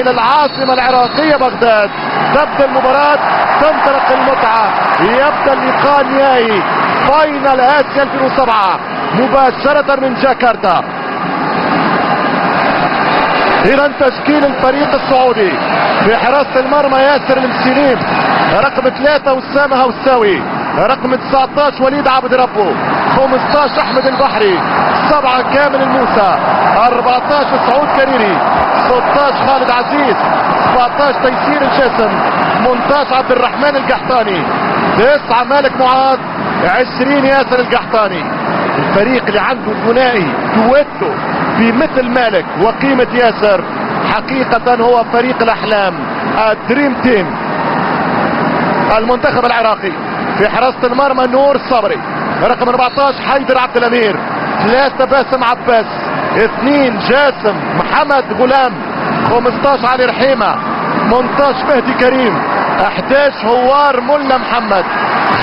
إلى العاصمة العراقية بغداد. تبدأ المباراة، تنطلق المتعة، يبدأ اللقاء النهائي فاينل آسيا 2007 مباشرة من جاكرتا. إذا تشكيل الفريق السعودي: في حراسة المرمى ياسر المسليم، رقم 3 أسامة هوساوي، رقم 19 وليد عبد ربه، 15 أحمد البحري، 7 كامل الموسى، 14 سعود كريري، 16 خالد عزيز، 17 تيسير الجاسم، 18 عبد الرحمن القحطاني، 9 مالك معاذ، 20 ياسر القحطاني. الفريق اللي عنده ثنائي دويتو بمثل مالك وقيمة ياسر حقيقة هو فريق الأحلام، الدريم تيم. المنتخب العراقي: في حراسة المرمى نور صبري، رقم 14 حيدر عبد الأمير، 3 باسم عباس، 2 جاسم محمد غلام، 15 علي رحيمة، 18 مهدي كريم، 11 هوار ملا محمد،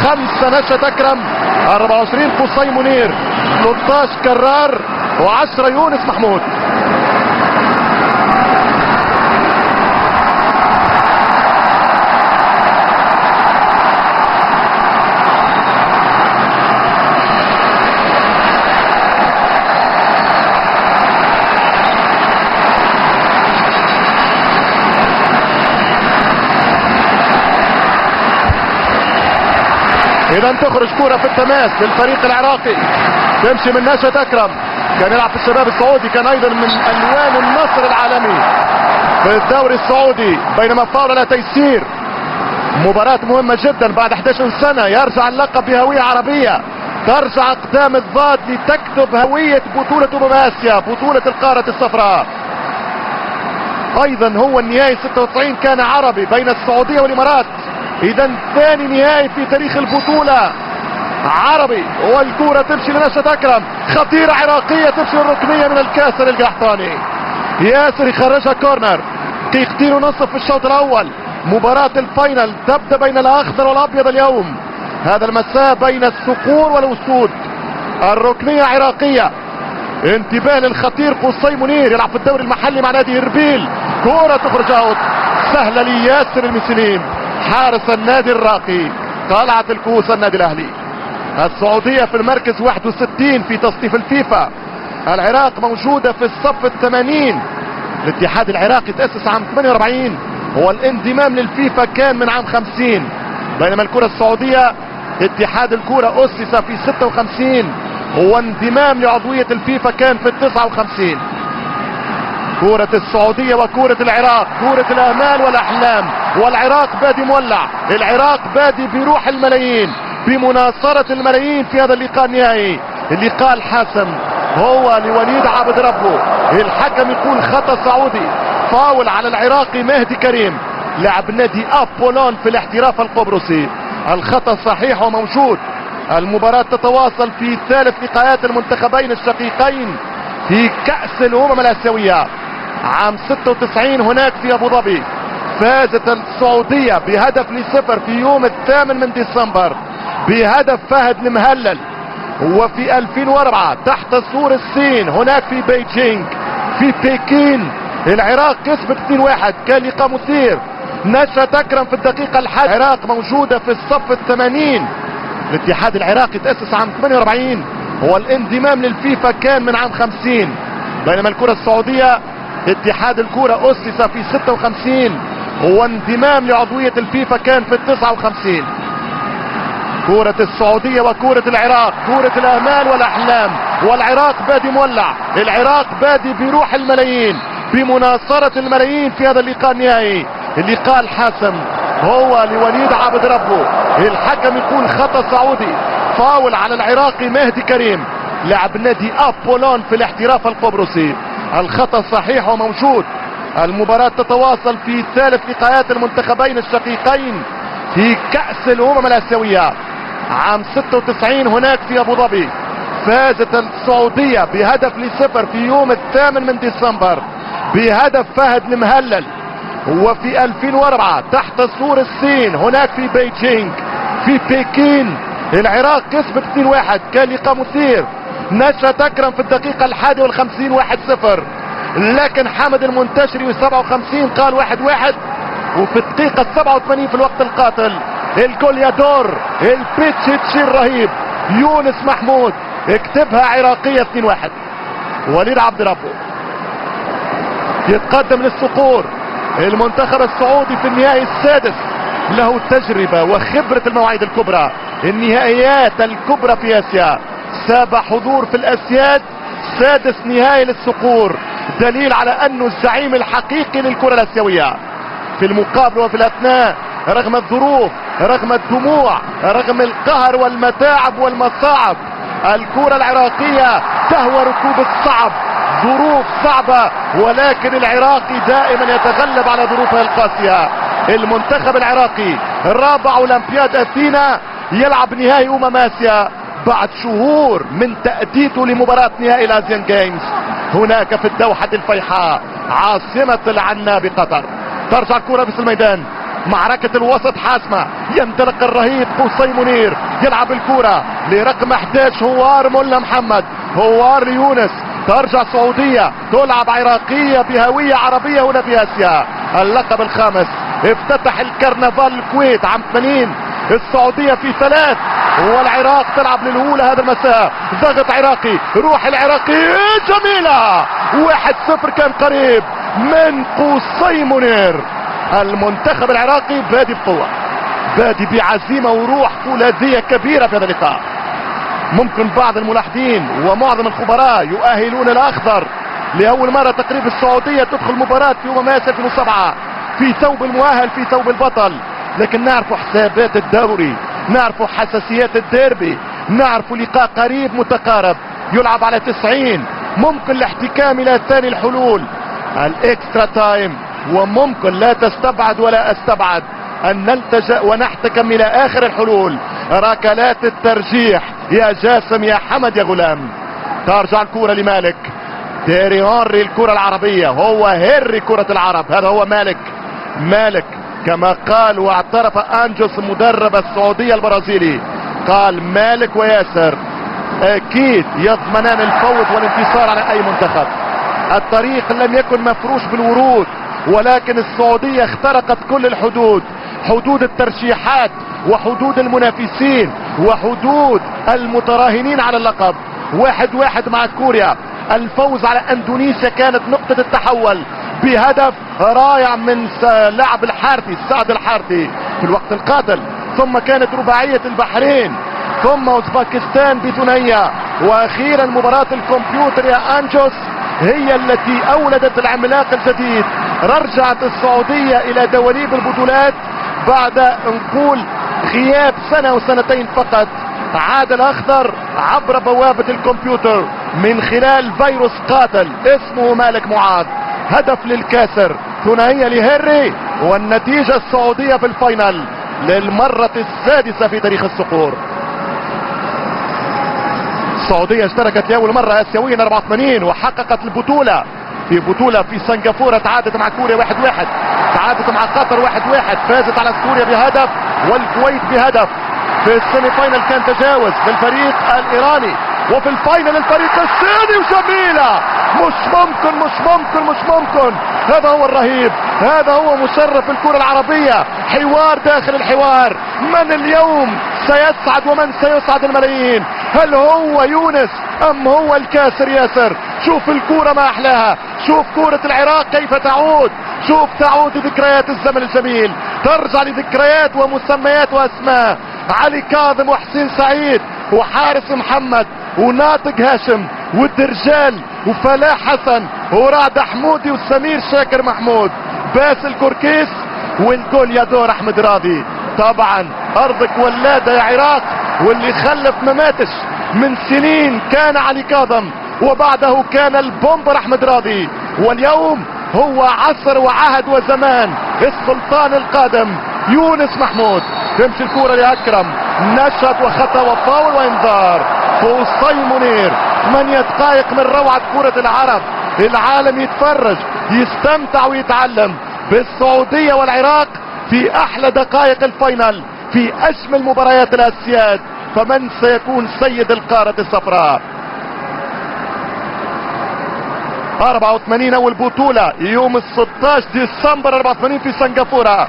5 نشأت أكرم، 24 قصي منير، 13 كرار، و10 يونس محمود. إذا تخرج كرة في التماس للفريق العراقي، تمشي من نشأت أكرم، كان يلعب في الشباب السعودي، كان أيضا من ألوان النصر العالمي في الدوري السعودي، بينما فاول على تيسير. مباراة مهمة جدا، بعد 11 سنة يرجع اللقب بهوية عربية، ترجع أقدام الضاد لتكتب هوية بطولة آسيا، بطولة القارة الصفراء. أيضا هو النهائي 96 كان عربي بين السعودية والإمارات، إذا ثاني نهائي في تاريخ البطولة عربي. والكرة تمشي لنشأت أكرم، خطيرة عراقية تمشي الركنية من الكاسر القحطاني، ياسر يخرجها كورنر. دقيقتين ونصف في الشوط الأول. مباراة الفاينل تبدأ بين الأخضر والأبيض اليوم، هذا المساء بين الصقور والأسود. الركنية عراقية، انتباه للخطير قصي منير، يلعب في الدوري المحلي مع نادي إربيل. كرة تخرج اوت سهلة لياسر المسليم حارس النادي الراقي. طلعت الكوس النادي الأهلي. السعودية في المركز 61 في تصنيف الفيفا، العراق موجودة في الصف 80. الاتحاد العراقي تأسس عام 48 والانضمام للفيفا كان من عام 50، بينما الكرة السعودية اتحاد الكرة أسس في 56 وانضمام لعضوية الفيفا كان في 59. كرة السعودية وكرة العراق، كرة الآمال والأحلام، والعراق بادي مولع، العراق بادي بروح الملايين، بمناصرة الملايين في هذا اللقاء النهائي. اللقاء الحاسم هو لوليد عبد ربه. الحكم يقول خطأ سعودي، فاول على العراقي مهدي كريم لاعب نادي أبولون في الاحتراف القبرصي. الخطأ صحيح وموجود. المباراة تتواصل في ثالث لقاءات المنتخبين الشقيقين في كأس الأمم الآسيوية عام 96 هناك في أبو ظبي. فازت السعودية بهدف ل0 في يوم 8 ديسمبر بهدف فهد المهلل. وفي 2004 تحت سور الصين هناك في بيجينغ في بكين العراق كسبت 2-1، كان لقاء مثير. نشأت أكرم في الدقيقة الحادية. العراق موجودة في الصف 80. الاتحاد العراقي تأسس عام 48 والانضمام للفيفا كان من عام 50، بينما الكرة السعودية اتحاد الكرة أسس في 56 وانضمام لعضوية الفيفا كان في 59. كرة السعودية وكرة العراق، كرة الآمال والأحلام، والعراق بادي مولع، العراق بادي بروح الملايين، بمناصرة الملايين في هذا اللقاء النهائي. اللقاء الحاسم هو لوليد عبد ربه. الحكم يقول خطأ سعودي، فاول على العراقي مهدي كريم لاعب نادي أبولون في الاحتراف القبرصي. الخطأ صحيح وموجود. المباراة تتواصل في ثالث لقاءات المنتخبين الشقيقين في كأس الأمم الآسيوية عام 96 هناك في أبو ظبي. فازت السعودية بهدف ل0 في يوم 8 ديسمبر بهدف فهد المهلل. وفي 2004 تحت سور الصين هناك في بيجينغ في بكين العراق كسبت 2-1، كان لقاء مثير. نشأت أكرم في الدقيقة 51 1-0. لكن حمد المنتشري 57 قال 1-1. وفي الدقيقة 87 في الوقت القاتل الجوليادور البيتشيتشي الرهيب يونس محمود اكتبها عراقية 2-1. وليد عبد ربه يتقدم للصقور. المنتخب السعودي في النهائي السادس له تجربة وخبرة المواعيد الكبرى، النهائيات الكبرى في اسيا، سابع حضور في الاسياد، سادس نهائي للصقور، دليل على انه الزعيم الحقيقي للكرة الاسيوية. في المقابل وفي الاثناء رغم الظروف، رغم الدموع، رغم القهر والمتاعب والمصاعب، الكرة العراقية تهوى ركوب الصعب، ظروف صعبة، ولكن العراقي دائما يتغلب على ظروفه القاسية. المنتخب العراقي رابع اولمبياد اثينا يلعب نهائي اسيا بعد شهور من تأديته لمباراة نهائي الازيان جيمز هناك في الدوحة الفيحاء عاصمة العناب بقطر. ترجع الكرة في الميدان، معركة الوسط حاسمة، ينطلق الرهيب قصي منير، يلعب الكرة لرقم 11 هوار ملا محمد، هوار ليونس. ترجع سعودية تلعب عراقية بهوية عربية هنا في اسيا. اللقب الخامس افتتح الكرنفال الكويت عام 80، السعودية في 3 والعراق تلعب للأولى هذا المساء. ضغط عراقي، روح العراقي جميلة، 1-0 كان قريب من قصي منير. المنتخب العراقي بادي بقوة، بادي بعزيمة وروح فولاذية كبيرة في هذا اللقاء. ممكن بعض الملاحظين ومعظم الخبراء يؤهلون الاخضر لاول مرة تقريبا السعودية تدخل مباراة في اسيا 2007 في ثوب المؤهل، في ثوب البطل، لكن نعرف حسابات الدوري، نعرف حساسيات الديربي، نعرف لقاء قريب متقارب يلعب على 90، ممكن الاحتكام الى ثاني الحلول الاكسترا تايم، وممكن لا تستبعد ولا استبعد ان نلتجأ ونحتكم الى اخر الحلول، ركلات الترجيح. يا جاسم يا حمد يا غلام. ترجع الكرة لمالك، تيري هنري الكرة العربية، هو هنري كرة العرب، هذا هو مالك. مالك كما قال واعترف انجوس مدرب السعودية البرازيلي، قال مالك وياسر اكيد يضمنان الفوز والانتصار على اي منتخب. الطريق لم يكن مفروش بالورود، ولكن السعودية اخترقت كل الحدود، حدود الترشيحات وحدود المنافسين وحدود المتراهنين على اللقب. 1-1 مع كوريا. الفوز على اندونيسيا كانت نقطة التحول بهدف رائع من لاعب الحارثي سعد الحارثي في الوقت القاتل، ثم كانت رباعية البحرين، ثم اوزباكستان بثنية، واخيرا مباراة الكمبيوتر يا انجوس هي التي اولدت العملاق الجديد. رجعت السعودية الى دواليب البطولات بعد نقول غياب سنة وسنتين فقط. عاد الاخضر عبر بوابة الكمبيوتر من خلال فيروس قاتل اسمه مالك معاذ. هدف للكاسر، ثنائية لهنري، والنتيجة السعودية في الفاينل للمرة السادسة في تاريخ الصقور. السعودية اشتركت لأول مرة آسيويا 84 وحققت البطولة في بطولة في سنغافورة، تعادت مع كوريا 1-1، تعادت مع قطر 1-1، فازت على سوريا بهدف والكويت بهدف. في السيمي فاينل كان تجاوز في الفريق الإيراني، وفي الفاينل الفريق الصيني. وجميلة، مش ممكن. هذا هو الرهيب، هذا هو مشرف الكرة العربية. حوار داخل الحوار، من اليوم سيسعد ومن سيسعد الملايين؟ هل هو يونس ام هو الكاسر ياسر؟ شوف الكرة ما احلاها، شوف كرة العراق كيف تعود، شوف تعود ذكريات الزمن الجميل، ترجع لذكريات ومسميات واسماء علي كاظم وحسين سعيد وحارس محمد وناطق هاشم والدرجال وفلاح حسن ورعد حمودي وسمير شاكر محمود، باسل كوركيس والجوليادور احمد راضي. طبعا ارضك ولادة يا عراق، واللي خلف ما ماتش من سنين كان علي كاظم، وبعده كان البومبر احمد راضي، واليوم هو عصر وعهد وزمان السلطان القادم يونس محمود. تمشي الكرة لأكرم، نشط وخطأ وفاول وانذار. قصي منير، 8 دقائق من روعة كرة العرب، العالم يتفرج يستمتع ويتعلم بالسعودية والعراق في احلى دقائق الفاينل، في اجمل مباريات الاسياد. فمن سيكون سيد القارة الصفراء؟ 84 اول بطولة يوم 16 ديسمبر 84 في سنغافورة.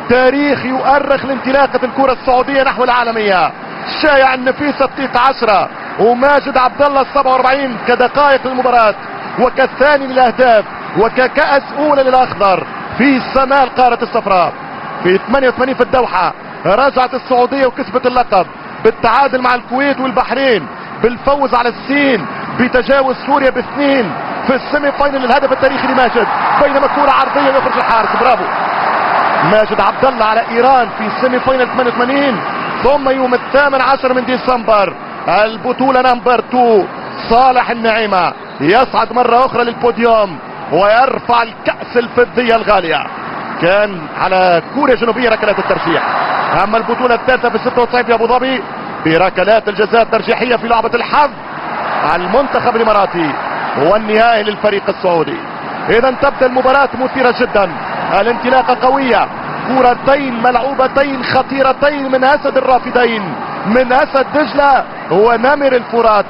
تاريخ يؤرخ لانطلاقة الكرة السعودية نحو العالمية. شايع النفيس الدقيقة 10 وماجد عبد الله 47 كدقائق للمباراة وكالثاني للاهداف وككأس اولى للاخضر في سماء القارة الصفراء. في 88 في الدوحة رجعت السعودية وكسبت اللقب بالتعادل مع الكويت والبحرين، بالفوز على الصين، بتجاوز سوريا باثنين في السيمي فاينل. الهدف التاريخي لماجد بينما كرة عرضية يخرج الحارس. برافو ماجد عبد الله على ايران في السيمي فاينل 88. ثم يوم 18 من ديسمبر البطولة نمبر 2 صالح النعيمة يصعد مرة اخرى للبوديوم ويرفع الكأس الفضية الغالية. كان على كوريا الجنوبية ركلات الترجيح. اما البطولة الثالثة في 96 في ابو ظبي بركلات الجزاء الترجيحية في لعبة الحظ على المنتخب الاماراتي والنهائي للفريق السعودي. اذا تبدا المباراة مثيرة جدا، الانطلاقة قوية، كورتين ملعوبتين خطيرتين من اسد الرافدين، من اسد دجلة ونمر الفرات.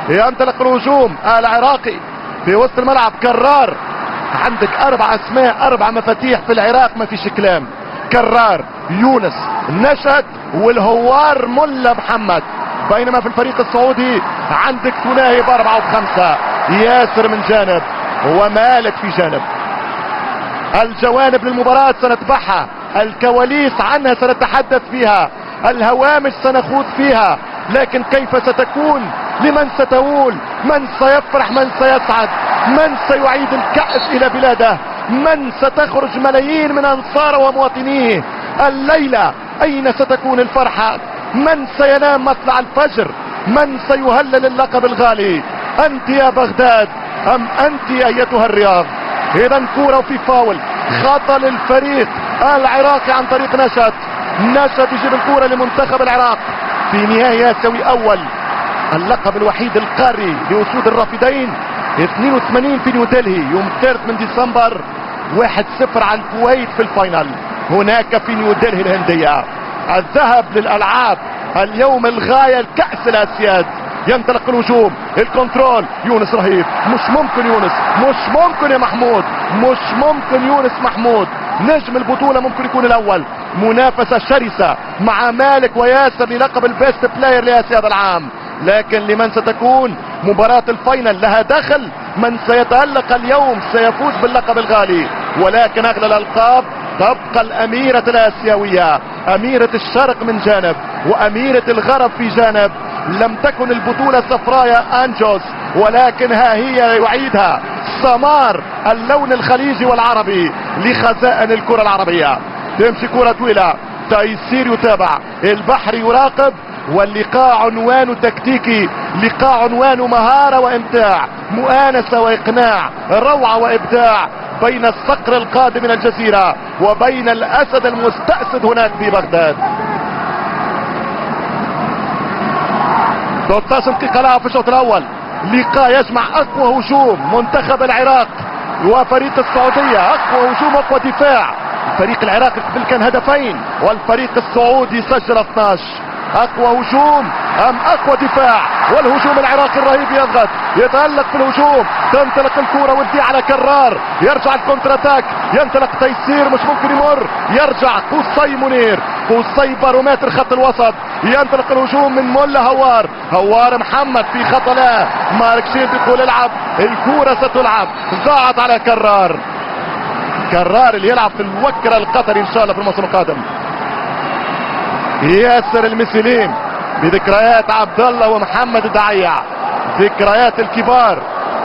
ينطلق الهجوم العراقي في وسط الملعب. كرار، عندك 4 اسماء 4 مفاتيح في العراق ما فيش كلام. كرار، يونس، نشأت، والهوار ملا محمد. بينما في الفريق السعودي عندك ثنائي ب4 و5، ياسر من جانب ومالك في جانب. الجوانب للمباراة سنتبعها، الكواليس عنها سنتحدث فيها، الهوامش سنخوض فيها، لكن كيف ستكون؟ لمن ستؤول؟ من سيفرح؟ من سيسعد؟ من سيعيد الكأس الى بلاده؟ من ستخرج ملايين من انصاره ومواطنيه؟ الليلة اين ستكون الفرحة؟ من سينام مطلع الفجر؟ من سيهلل اللقب الغالي؟ انت يا بغداد ام انت ايتها الرياض؟ اذا كورة في فاول خطأ للفريق العراقي عن طريق نشأت. نشأت يجيب الكورة لمنتخب العراق في نهائي اسيوي اول، اللقب الوحيد القاري لاسود الرافدين 82 في نيودلهي يوم 3 من ديسمبر. 1-0 على الكويت في الفاينل هناك في نيودلهي الهندية. الذهب للالعاب اليوم الغاية الكأس الاسياد. ينطلق الهجوم، الكنترول، يونس رهيب. مش ممكن يونس، مش ممكن يا محمود، مش ممكن يونس محمود نجم البطولة ممكن يكون الاول. منافسة شرسة مع مالك وياسر للقب البيست بلاير لاسيا هذا العام، لكن لمن ستكون مباراة الفاينل لها دخل. من سيتألق اليوم سيفوز باللقب الغالي، ولكن اغلى الالقاب تبقى الاميرة الاسيوية، اميرة الشرق من جانب واميرة الغرب في جانب. لم تكن البطولة صفراء يا انجوس، ولكن ها هي يعيدها سمار اللون الخليجي والعربي لخزائن الكرة العربية. تمشي كرة طويلة، تيسير يتابع، البحر يراقب، واللقاء عنوانه تكتيكي، لقاء عنوانه مهارة وامتاع، مؤانسة واقناع، روعة وابداع بين الصقر القادم من الجزيرة وبين الاسد المستأسد هناك في بغداد. 13 دقيقة لعب في الشوط الاول. لقاء يجمع اقوى هجوم منتخب العراق وفريق السعودية، اقوى هجوم اقوى دفاع. الفريق العراقي قبل كان هدفين والفريق السعودي سجل 12. اقوى هجوم ام اقوى دفاع؟ والهجوم العراقي الرهيب يضغط، يتألق في الهجوم، تنطلق الكرة ودي على كرار، يرجع الكونتر اتاك، ينطلق تيسير مش ممكن يمر، يرجع قصي منير، قصي بارومتر خط الوسط، ينطلق الهجوم من مولا هوار، هوار محمد في خطأ لا، مارك شيل بيقول العب، الكرة ستلعب، ضاعت على كرار. كرار اللي يلعب في الوكرة القطري ان شاء الله في الموسم القادم. ياسر المسليم بذكريات عبد الله ومحمد الدعيع، ذكريات الكبار.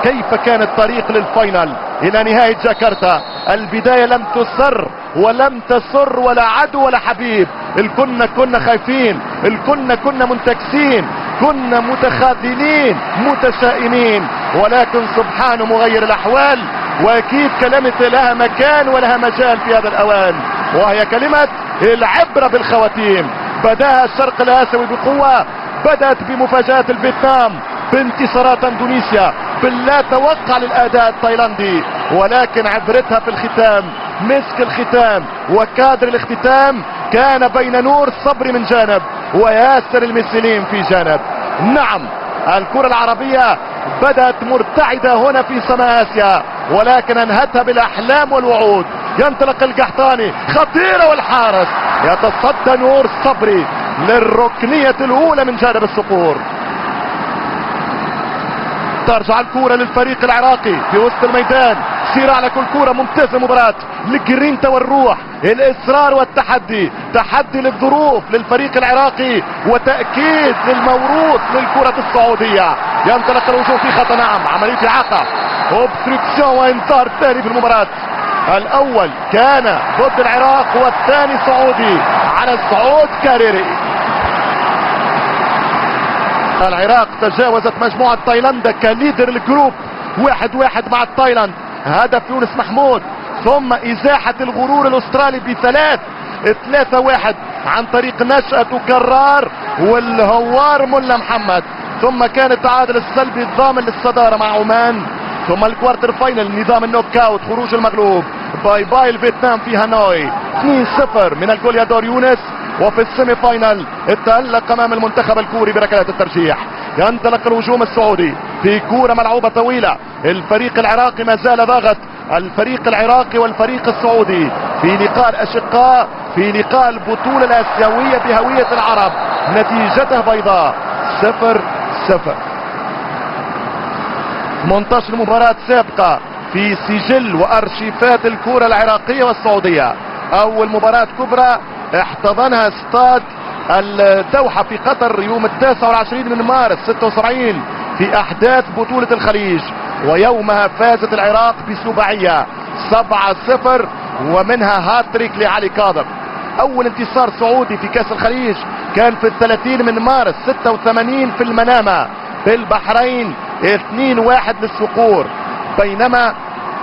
كيف كان الطريق للفاينل الى نهاية جاكرتا؟ البداية لم تسر ولم تسر ولا عدو ولا حبيب. الكنا كنا خايفين، الكنا منتكسين، كنا متخاذلين متشائمين، ولكن سبحانه مغير الاحوال. واكيد كلمة لها مكان ولها مجال في هذا الاوان، وهي كلمة العبرة بالخواتيم. بداها الشرق الاسيوي بقوة، بدأت بمفاجأة الفيتنام، بانتصارات اندونيسيا، باللا توقع للاداء التايلاندي، ولكن عبرتها في الختام، مسك الختام وكادر الاختتام كان بين نور صبري من جانب وياسر المسليم في جانب. نعم الكرة العربية بدأت مرتعدة هنا في سماء آسيا، ولكن انهتها بالأحلام والوعود. ينطلق القحطاني، خطيرة، والحارس يتصدى نور صبري للركنية الأولى من جانب الصقور. ترجع الكرة للفريق العراقي في وسط الميدان، صراع على كل كرة، ممتازة المباراة، الجرينتا والروح، الإصرار والتحدي، تحدي للظروف للفريق العراقي وتأكيد للموروث للكرة السعودية. ينطلق الهجوم في خطأ، نعم، عملية إعاقة، اوبستريكسيون وانذار ثاني في المباراة. الأول كان ضد العراق والثاني سعودي على سعود كاريري. العراق تجاوزت مجموعة تايلاندا كليدر الجروب 1-1 مع تايلاند، هدف يونس محمود، ثم ازاحة الغرور الاسترالي ب3 3-1 عن طريق نشأة كرار والهوار ملا محمد، ثم كان التعادل السلبي الضامن للصدارة مع عمان، ثم الكوارتر فاينل نظام النوك اوت، خروج المغلوب، باي باي الفيتنام في هانوي 2-0 من الجوليادور يونس. وفي السيمي فاينل التألق امام المنتخب الكوري بركلات الترجيح. ينطلق الهجوم السعودي في كورة ملعوبة طويلة، الفريق العراقي ما زال ضاغط، الفريق العراقي والفريق السعودي في لقاء الأشقاء، في لقاء البطولة الآسيوية بهوية العرب، نتيجته بيضاء 0-0. 18 مباراة سابقة في سجل وأرشيفات الكرة العراقية والسعودية. أول مباراة كبرى احتضنها استاد الدوحة في قطر يوم 29 من مارس 76 في أحداث بطولة الخليج، ويومها فازت العراق بسباعية 7-0 ومنها هاتريك لعلي كاظم. أول انتصار سعودي في كأس الخليج كان في 30 من مارس 86 في المنامة في البحرين 2-1 للصقور. بينما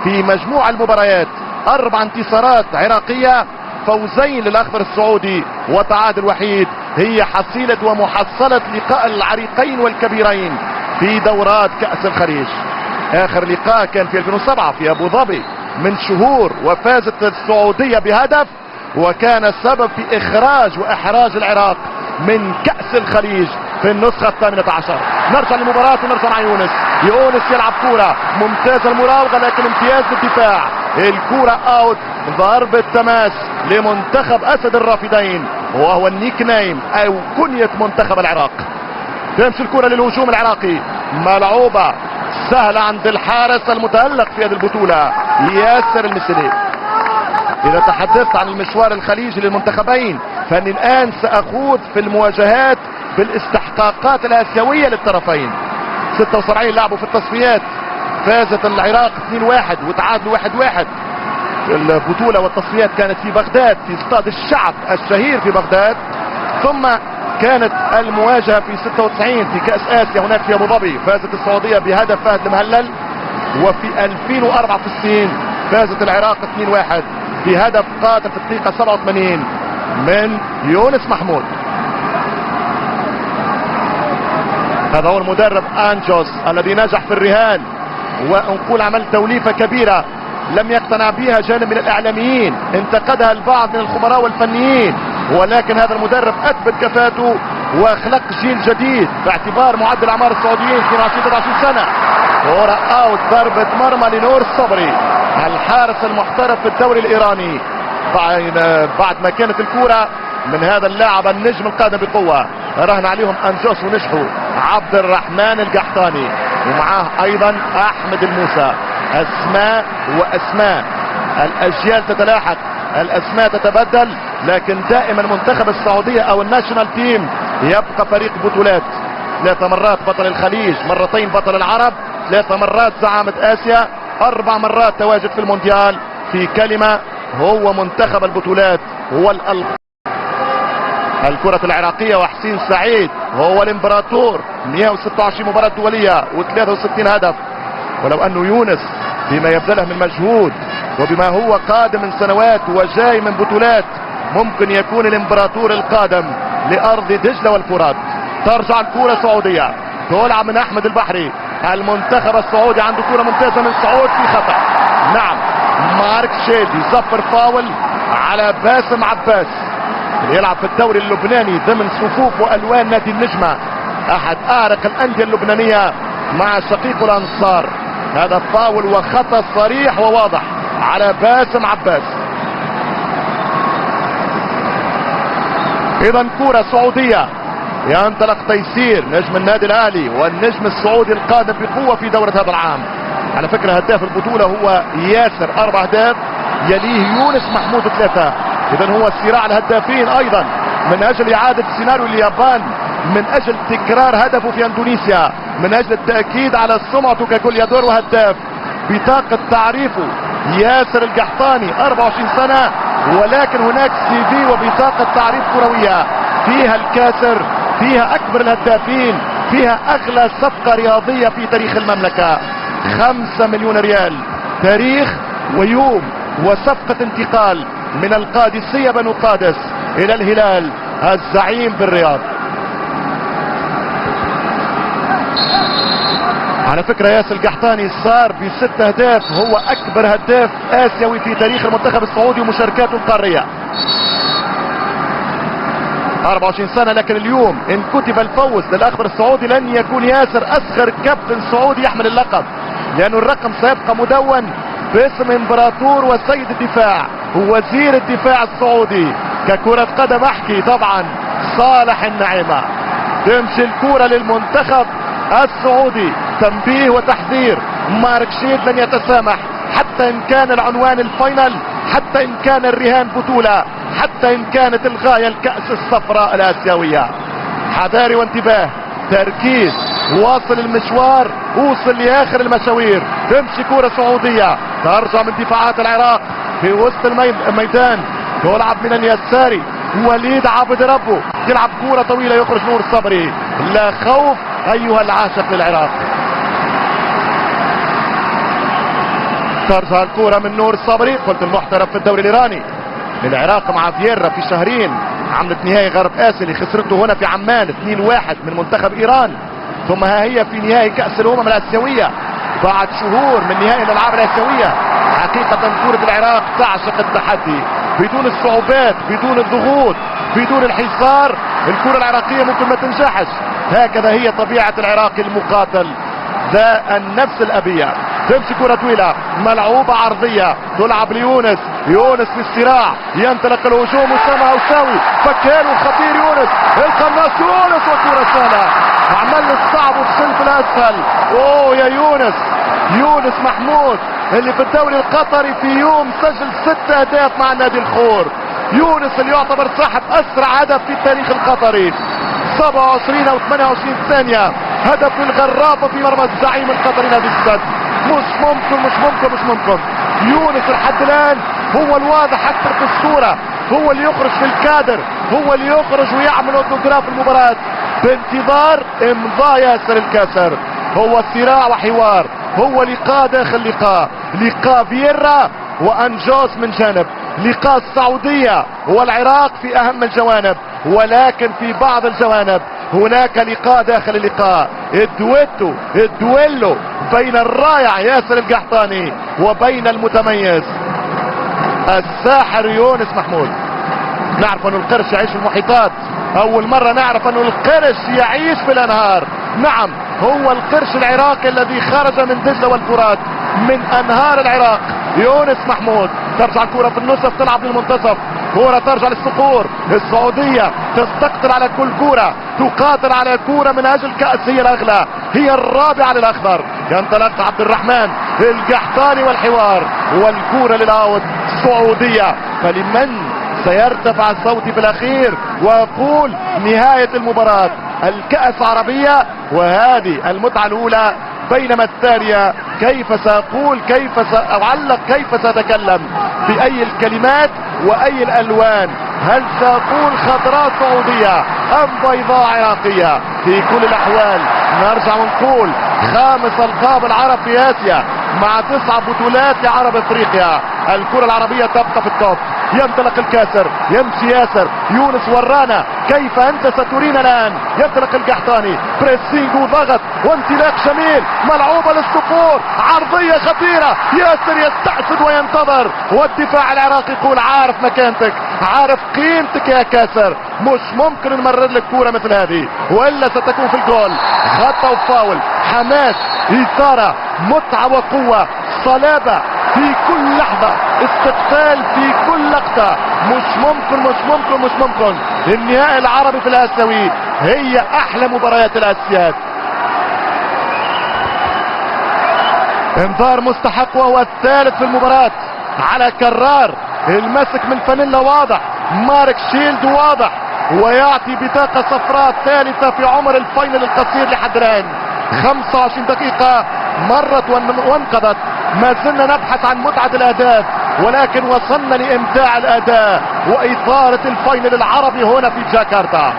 في مجموع المباريات 4 انتصارات عراقية، فوزين للأخضر السعودي وتعادل وحيد، هي حصيلة ومحصلة لقاء العريقين والكبيرين في دورات كأس الخليج. آخر لقاء كان في 2007 في أبو ظبي من شهور، وفازت السعودية بهدف، وكان السبب في إخراج وإحراج العراق من كأس الخليج في النسخة 18. نرجع للمباراة ونرجع مع يونس يلعب كورة ممتازة المراوغة، لكن امتياز الدفاع، الكورة اوت، ضربة تماس لمنتخب اسد الرافدين، وهو النيك نايم او كنية منتخب العراق. تمشي الكرة للهجوم العراقي، ملعوبة سهلة عند الحارس المتألق في هذه البطولة ياسر المسلي. إذا تحدثت عن المشوار الخليجي للمنتخبين فأني الآن سأخوض في المواجهات بالاستحقاقات الآسيوية للطرفين. 76 لعبوا في التصفيات، فازت العراق 2-1 وتعادلوا 1-1. البطولة والتصفيات كانت في بغداد في استاد الشعب الشهير في بغداد، ثم كانت المواجهة في 96 في كأس آسيا هناك في أبو ظبي، فازت السعودية بهدف فهد المهلل، وفي 2004 في الصين فازت العراق 2-1 بهدف قاتل في الدقيقة 87 من يونس محمود. هذا هو المدرب أنجوس الذي نجح في الرهان، ونقول عمل توليفة كبيرة لم يقتنع بها جانب من الإعلاميين، انتقدها البعض من الخبراء والفنيين، ولكن هذا المدرب أثبت كفاءته وخلق جيل جديد باعتبار معدل أعمار السعوديين 22-23 سنة. كرة أوت، ضربة مرمى لنور الصبري الحارس المحترف في الدوري الإيراني، بعد ما كانت الكرة من هذا اللاعب النجم القادم بقوة، رهن عليهم أنجوس ونجحوا. عبد الرحمن القحطاني ومعاه أيضا أحمد الموسى، أسماء وأسماء، الأجيال تتلاحق، الأسماء تتبدل، لكن دائما منتخب السعودية أو الناشونال تيم يبقى فريق بطولات. 3 مرات بطل الخليج، 2 مرات بطل العرب، 3 مرات زعامة آسيا، 4 مرات تواجد في المونديال. في كلمة، هو منتخب البطولات، هو الكرة العراقية، وحسين سعيد هو الامبراطور، 126 مباراة دولية و63 هدف. ولو انه يونس بما يبذله من مجهود وبما هو قادم من سنوات وجاي من بطولات ممكن يكون الامبراطور القادم لارض دجلة والفرات. ترجع الكرة سعودية، تلعب من احمد البحري، المنتخب السعودي عنده كرة ممتازة من سعود في خطأ، نعم، مارك شيدي صفر فاول على باسم عباس اللي يلعب في الدوري اللبناني ضمن صفوف والوان نادي النجمة، احد اعرق الاندية اللبنانية مع شقيق الانصار. هذا فاول وخطأ صريح وواضح على باسم عباس. اذا كرة سعودية، ينطلق تيسير نجم النادي الاهلي والنجم السعودي القادم بقوة في دورة هذا العام. على فكرة هداف البطولة هو ياسر 4 اهداف، يليه يونس محمود 3. اذا هو صراع الهدافين ايضا من اجل اعادة سيناريو اليابان، من اجل تكرار هدفه في اندونيسيا، من اجل التأكيد على سمعته كجوليادور وهداف. بطاقة تعريفه ياسر القحطاني 24 سنة، ولكن هناك سي في وبطاقة تعريف كروية فيها الكاسر، فيها اكبر الهدافين، فيها اغلى صفقة رياضية في تاريخ المملكة، 5 مليون ريال. تاريخ ويوم وصفقة انتقال من القادسية بنو قادس الى الهلال الزعيم بالرياض. على فكرة ياسر القحطاني صار ب6 اهداف، هو اكبر هداف اسيوي في تاريخ المنتخب السعودي ومشاركاته القارية. 24 سنة، لكن اليوم ان كتب الفوز للاخضر السعودي لن يكون ياسر اصغر كابتن سعودي يحمل اللقب، لانه الرقم سيبقى مدون باسم امبراطور وسيد الدفاع ووزير الدفاع السعودي. ككرة قدم احكي طبعا صالح النعيمة. تمشي الكرة للمنتخب السعودي، تنبيه وتحذير، مارك شيد لن يتسامح حتى ان كان العنوان الفاينل، حتى ان كان الرهان بطولة، حتى ان كانت الغاية الكأس الصفراء الاسيوية. حذاري وانتباه، تركيز، واصل المشوار، وصل لاخر المشاوير. تمشي كرة سعودية ترجع من دفاعات العراق في وسط الميدان، تلعب من اليساري وليد عبد ربه، يلعب كرة طويلة يخرج نور الصبري. لا خوف ايها العاشق للعراق. ترجع الكرة من نور الصبري، قلت المحترف في الدوري الايراني للعراق مع فييرا في شهرين عملت نهائي غرب اسيا اللي خسرته هنا في عمان 2-1 من منتخب ايران، ثم ها هي في نهائي كأس الامم الاسيوية بعد شهور من نهائي الالعاب الاسيوية. حقيقة كرة العراق تعشق التحدي، بدون الصعوبات، بدون الضغوط، بدون الحصار الكرة العراقية ممكن ما تنجحش. هكذا هي طبيعة العراقي المقاتل ذا النفس الأبية. تمشي كرة طويلة ملعوبة عرضية، تلعب ليونس، يونس في الصراع، ينطلق الهجوم، أسامة هوساوي فكان خطير، يونس القناص، يونس وكرة سهلة، عمل الصعب وفصل في الأسفل. أوه يا يونس، يونس محمود اللي في الدوري القطري في يوم سجل 6 اهداف مع النادي الخور. يونس اللي يعتبر صاحب اسرع هدف في التاريخ القطري، 27 او 28 ثانية هدف الغرابة في مرمى الزعيم القطري نادي السد. مش ممكن. يونس لحد الان هو الواضح اكثر في الصورة، هو اللي يخرج في الكادر، هو اللي يخرج ويعمل اوتوغراف المباراة بانتظار امضاء ياسر الكاسر. هو صراع وحوار، هو لقاء داخل لقاء فييرا وانجوس من جانب، لقاء السعودية والعراق في اهم الجوانب، ولكن في بعض الجوانب هناك لقاء داخل اللقاء، الدويلو بين الرائع ياسر القحطاني وبين المتميز الساحر يونس محمود. نعرف ان القرش يعيش في المحيطات، اول مرة نعرف ان القرش يعيش في الانهار. نعم، هو القرش العراقي الذي خرج من دجلة والفرات، من انهار العراق. يونس محمود، ترجع الكرة في النصف، تلعب للمنتصف، كرة ترجع للصقور. السعودية تستقتل على كل كرة، تقاتل على كرة من اجل كأس هي الاغلى، هي الرابعة للاخضر. ينطلق عبد الرحمن القحطاني والحوار، والكرة للاوت سعودية. فلمن سيرتفع صوتي في الاخير واقول نهاية المباراة، الكأس عربية، وهذه المتعة الاولى. بينما الثانية كيف سأقول، كيف سأعلق، كيف سأتكلم، بأي الكلمات وأي الألوان. هل سأقول خضراء سعودية أم بيضاء عراقية؟ في كل الأحوال نرجع ونقول 5 ألقاب العرب في آسيا مع 9 بطولات لعرب افريقيا. الكرة العربية تبقى في التوب. ينطلق الكاسر، يمشي ياسر، يونس ورانا كيف انت سترينا الان. ينطلق القحطاني، بريسينج وضغط وانطلاق جميل، ملعوبة للصقور، عرضية خطيرة، ياسر يستأسد وينتظر، والدفاع العراقي يقول عارف مكانتك، عارف قيمتك يا كاسر، مش ممكن نمرر لك كورة مثل هذه والا ستكون في الجول. خطة وفاول، حماس، اثارة، متعة وقوة، صلابة في كل لحظة، استقتال في كل لقطة. مش ممكن النهائي العربي في الاسيوي هي احلى مباريات الاسياد. انذار مستحق وهو الثالث في المباراة على كرار. المسك من فانيلا واضح، مارك شيلد واضح، ويعطي بطاقة صفراء ثالثة في عمر الفاينل القصير لحد الآن. 25 دقيقة مرت وانقضت، ما زلنا نبحث عن متعة الأداء، ولكن وصلنا لإمتاع الأداء وإثارة الفاينل العربي هنا في جاكرتا.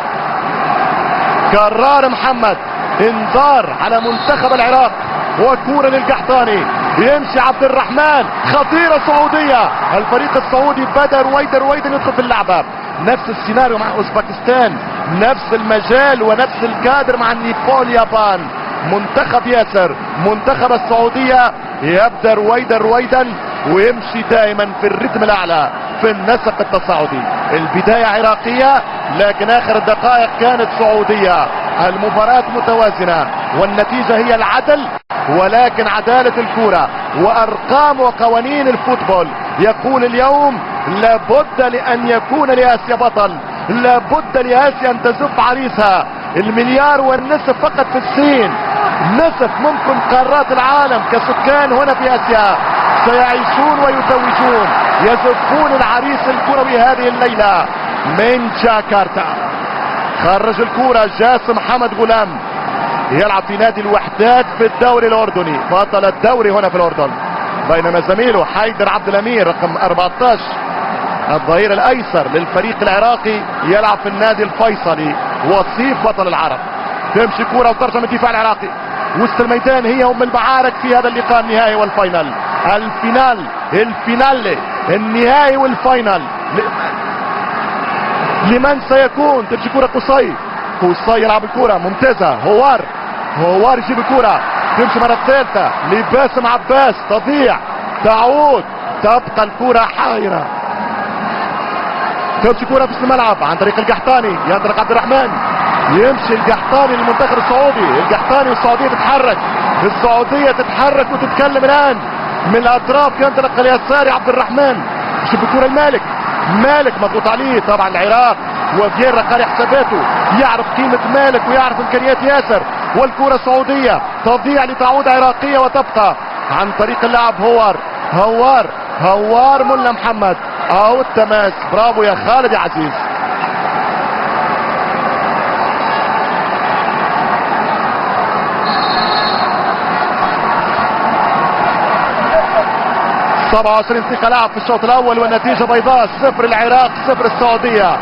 كرار محمد، انذار على منتخب العراق، وكورة للقحطاني، يمشي عبد الرحمن، خطيرة سعودية. الفريق السعودي بدأ رويدا يدخل في اللعبة. نفس السيناريو مع اوزباكستان، نفس المجال ونفس الكادر مع النيبال اليابان. منتخب ياسر، منتخب السعودية يبدأ رويدا ويمشي دائما في الرتم الاعلى في النسق التصاعدي. البداية عراقية لكن اخر الدقائق كانت سعودية. المباراة متوازنة والنتيجة هي العدل، ولكن عدالة الكرة وارقام وقوانين الفوتبول يقول اليوم لابد لان يكون لآسيا بطل، لابد لآسيا ان تزف عريسها. المليار والنصف فقط في الصين، نصف ممكن قارات العالم كسكان هنا في اسيا سيعيشون ويتوجون، يزفون العريس الكروي هذه الليلة من جاكرتا. خرج الكرة جاسم حمد غلام، يلعب في نادي الوحدات في الدوري الاردني، بطل الدوري هنا في الاردن، بينما زميله حيدر عبد الامير رقم 14 الظهير الايسر للفريق العراقي يلعب في النادي الفيصلي وصيف بطل العرب. تمشي كرة وترجع من الدفاع العراقي وسط الميدان. هي ام المعارك في هذا اللقاء النهائي والفاينل. الفينال النهائي والفاينل لمن سيكون؟ تمشي كرة قصي يلعب الكرة ممتازة. هوار يجيب الكرة، تمشي مرة ثالثة لباسم عباس، تضيع، تعود، تبقى الكرة حائرة. تمشي كرة في الملعب عن طريق القحطاني، ينطلق عبد الرحمن، يمشي القحطاني للمنتخب السعودي. القحطاني والسعودية تتحرك، السعودية تتحرك وتتكلم الآن من الأطراف. ينطلق اليساري عبد الرحمن، يشوف الكرة مالك مضغوط عليه. طبعا العراق وفييرا قاري حساباته، يعرف قيمة مالك ويعرف امكانيات ياسر. والكرة سعودية تضيع لتعود عراقية وتبقى عن طريق اللاعب هوار ملا محمد. اهو التماس، برافو يا خالد يا عزيز. ، 27 دقيقة لعب في الشوط الاول والنتيجة بيضاء، 0 العراق 0 السعودية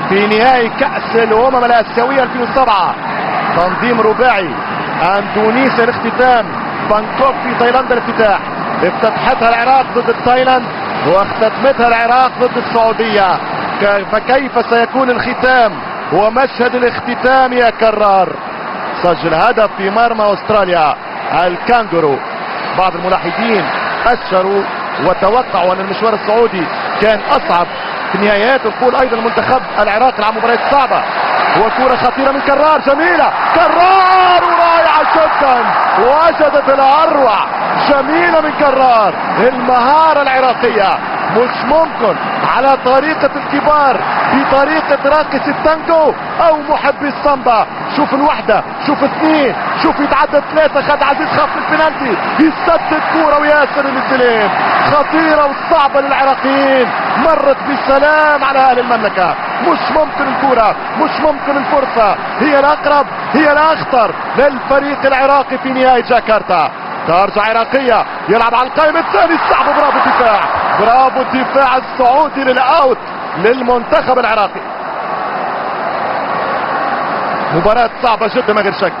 في نهائي كأس الامم الاسيوية 2007. تنظيم رباعي، اندونيسيا الاختتام، بانكوك في تايلاند الافتتاح. افتتحتها العراق ضد تايلاند واختتمتها العراق ضد السعودية. فكيف سيكون الختام ومشهد الاختتام يا كرار؟ سجل هدف في مرمى استراليا الكانجورو. بعض الملاحظين اشروا وتوقعوا ان المشوار السعودي كان اصعب في النهايات، ويقول ايضا المنتخب العراقي لعب مباريات صعبة. وكرة خطيرة من كرار، جميلة، كرار ورائعة جدا، وجدت الاروع، جميلة من كرار. المهارة العراقية مش ممكن على طريقة الكبار، بطريقة راقص التانجو او محبي السامبا. شوف الوحدة، شوف اثنين، شوف يتعدى ثلاثة. خد عزيز خاف البنالتي، يسدد كورة وياسر السليم، خطيرة وصعبة للعراقيين، مرت بالسلام على اهل المملكة. مش ممكن الكورة، مش ممكن الفرصة، هي الاقرب، هي الاخطر للفريق العراقي في نهائي جاكرتا. ترجع عراقية، يلعب على القائم الثاني، صعب، برافو الدفاع، برافو الدفاع السعودي للاوت للمنتخب العراقي. مباراة صعبة جدا ما غير شك،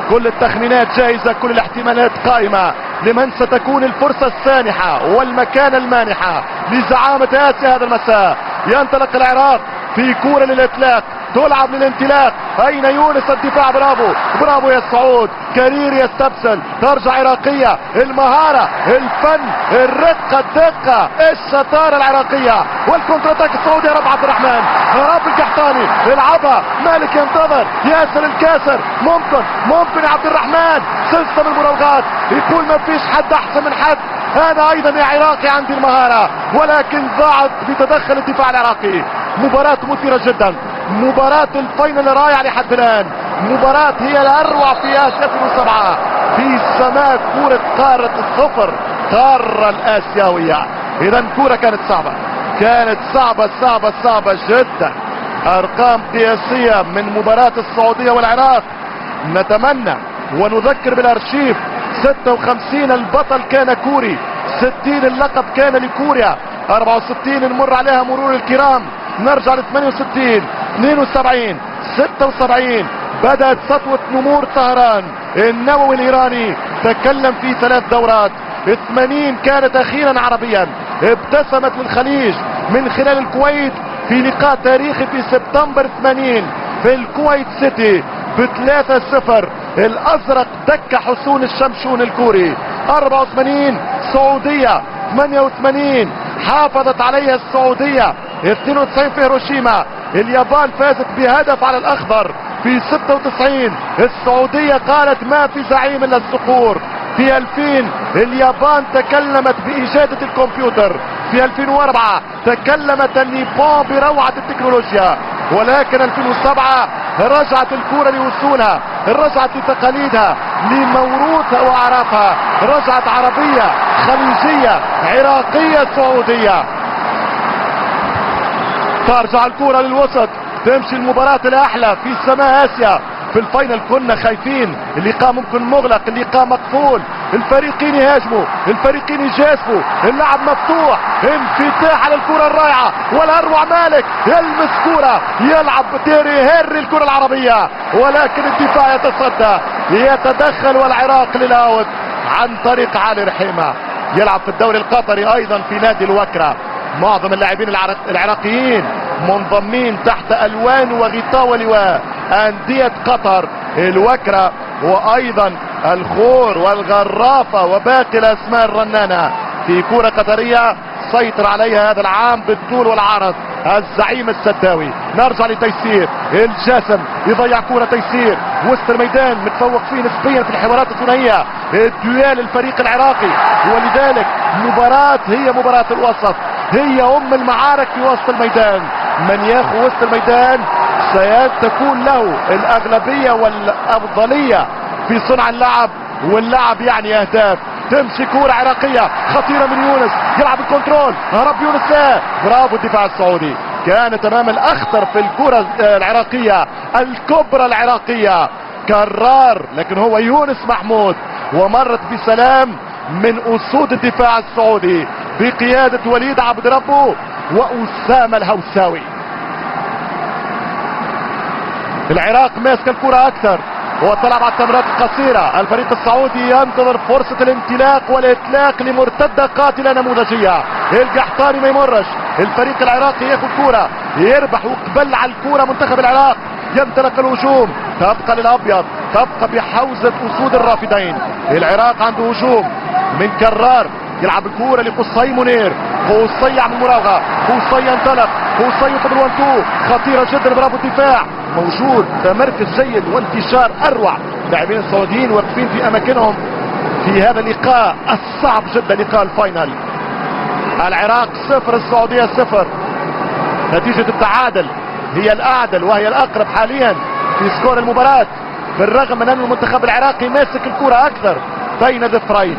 كل التخمينات جاهزة، كل الاحتمالات قائمة لمن ستكون الفرصة السانحة والمكانة المانحة لزعامة آسيا هذا المساء. ينطلق العراق في كورة للإطلاق، تلعب للانطلاق. اين يونس؟ الدفاع برافو برافو يا الصعود. كرير يستبسل. ترجع عراقية. المهارة، الفن، الرقة، الدقة، الشطارة العراقية. والكونتر اتاك السعودي. رب عبد الرحمن، رب القحطاني يلعبها. مالك ينتظر. ياسر الكاسر. ممكن يا عبد الرحمن. سلسلة من المراوغات. يقول ما فيش حد احسن من حد. انا ايضا يا عراقي عندي المهارة، ولكن ضاعت بتدخل الدفاع العراقي. مباراة مثيرة جدا. مباراة الفاينل رائعة لحد الان. مباراة هي الاروع في اسيا 2007 في سماء كرة قارة الصفر، قارة الاسيوية. اذا كرة كانت صعبة جدا. ارقام قياسية من مباراة السعودية والعراق. نتمنى ونذكر بالارشيف 56 البطل كان كوري، 60 اللقب كان لكوريا، 64 نمر عليها مرور الكرام. نرجع ل 68 72 76 بدأت سطوة نمور طهران. النووي الإيراني تكلم في 3 دورات. 80 كانت أخيرا عربيا. ابتسمت للخليج من خلال الكويت في لقاء تاريخي في سبتمبر 80 في الكويت سيتي ب3-0. الأزرق دك حصون الشمشون الكوري. 84 سعودية، 88 حافظت عليها السعودية، 92 في هيروشيما اليابان فازت بهدف على الأخضر. في 96 السعودية قالت ما في زعيم إلا الصقور. في 2000 اليابان تكلمت بإجادة الكمبيوتر. في 2004 تكلمت النيبون بروعة التكنولوجيا. ولكن 2007 رجعت الكرة لوصولها، رجعت لتقاليدها، لموروثها وأعرافها. رجعت عربية، خليجية، عراقية، سعودية. ترجع الكرة للوسط. تمشي المباراة الأحلى في سماء آسيا. في الفاينل كنا خايفين اللقاء ممكن مغلق، اللقاء مقفول، الفريقين يهاجموا، الفريقين يجاسفوا، اللعب مفتوح، انفتاح على الكرة الرائعة والاروع. مالك يلمس كرة، يلعب تيري هيري الكرة العربية، ولكن الدفاع يتصدى، يتدخل والعراق للاوت عن طريق علي رحيمة. يلعب في الدوري القطري ايضا في نادي الوكرة. معظم اللاعبين العراقيين منضمين تحت الوان وغطاء ولواء اندية قطر، الوكرة وايضا الخور والغرافة وباقي الاسماء الرنانة في كرة قطرية سيطر عليها هذا العام بالطول والعرض الزعيم السداوي. نرجع لتيسير الجاسم، يضيع كرة تيسير وسط الميدان، متفوق فيه نسبيا في الحوارات الثنائية. الديال الفريق العراقي، ولذلك مباراة هي مباراة الوسط، هي ام المعارك في وسط الميدان. من ياخذ وسط الميدان ستكون له الاغلبية والافضلية في صنع اللعب، واللعب يعني اهداف. تمشي كرة عراقية خطيرة من يونس، يلعب الكنترول، هرب يونس، لا برافو الدفاع السعودي. كان تمام الاخطر في الكرة العراقية الكبرى العراقية كرار، لكن هو يونس محمود، ومرت بسلام من اسود الدفاع السعودي بقيادة وليد عبد ربه واسامة الهوساوي. العراق ماسك الكرة اكثر وتلعب على التمريرات القصيرة. الفريق السعودي ينتظر فرصة الانطلاق والاطلاق لمرتدة قاتلة نموذجية. القحطاني ما يمرش، الفريق العراقي ياخذ كرة يربح وقبل على الكرة. منتخب العراق ينطلق الهجوم، تبقى للابيض، تبقى بحوزة اسود الرافدين. العراق عنده هجوم من كرار، يلعب الكرة لقصي منير، قصي عم مراوغة، قصي ينطلق، قصي يقدر وانتو خطيرة جدا. برافو الدفاع موجود، تمركز جيد وانتشار اروع. لاعبين السعوديين واقفين في اماكنهم في هذا اللقاء الصعب جدا، لقاء الفاينل. العراق 0 السعودية 0. نتيجة التعادل هي الاعدل وهي الاقرب حاليا في سكور المباراة، بالرغم من ان المنتخب العراقي ماسك الكرة اكثر بين ظفرين.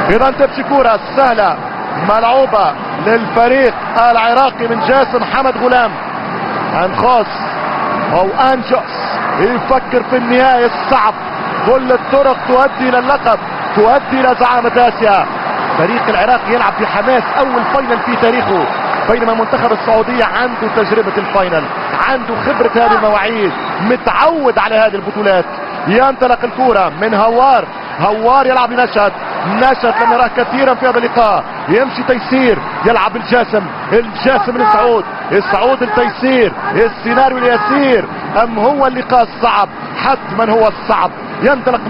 اذا تمشي كرة سهلة ملعوبة للفريق العراقي من جاسم حمد غلام. انخاص او انجوس يفكر في النهاية الصعب، كل الطرق تؤدي الى اللقب، تؤدي الى زعامة اسيا. فريق العراق يلعب بحماس اول فاينل في تاريخه، بينما منتخب السعودية عنده تجربة الفاينل، عنده خبرة هذه المواعيد، متعود على هذه البطولات. ينطلق الكرة من هوار يلعب لنشهد، نشط لم نراه كثيرا في هذا اللقاء. يمشي تيسير، يلعب الجاسم لسعود، السعود التيسير، السيناريو اليسير ام هو اللقاء الصعب؟ حتما هو الصعب. ينطلق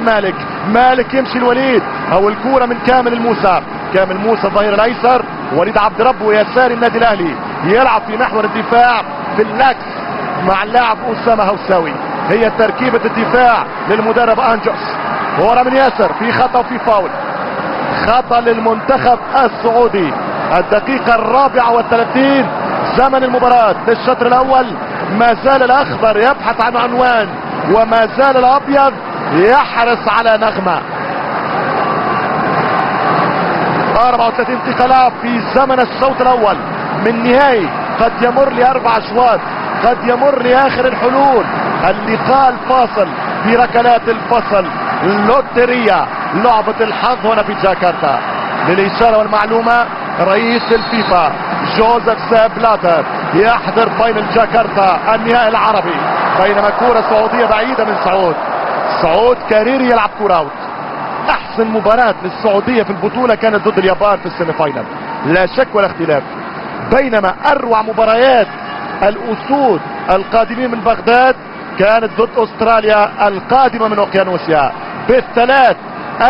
مالك يمشي الوليد، او الكورة من كامل موسى الظهير الايسر، وليد عبد ربه يسار النادي الاهلي يلعب في محور الدفاع في اللاكس مع اللاعب اسامه هوساوي. هي تركيبة الدفاع للمدرب انجوس. ورا من ياسر في خطأ وفي فاول، خطأ للمنتخب السعودي. الدقيقة 34 زمن المباراة للشطر الاول. ما زال الاخضر يبحث عن عنوان، وما زال الابيض يحرص على نغمة. 34 دقيقة لعب في زمن الشوط الاول من نهائي قد يمر ل4 اشواط، قد يمر لاخر الحلول. اللقاء الفاصل في ركلات الفصل، اللوترية، لعبة الحظ هنا في جاكرتا. للإشارة والمعلومة رئيس الفيفا جوزيف سيب بلاتر يحضر فاينل جاكرتا النهائي العربي، بينما كرة سعودية بعيدة من سعود كاريري يلعب كرة اوت. احسن مباراة للسعودية في البطولة كانت ضد اليابان في السيمي فاينل، لا شك ولا اختلاف. بينما اروع مباريات الاسود القادمين من بغداد كانت ضد استراليا القادمة من اوقيانوسيا. بالثلاث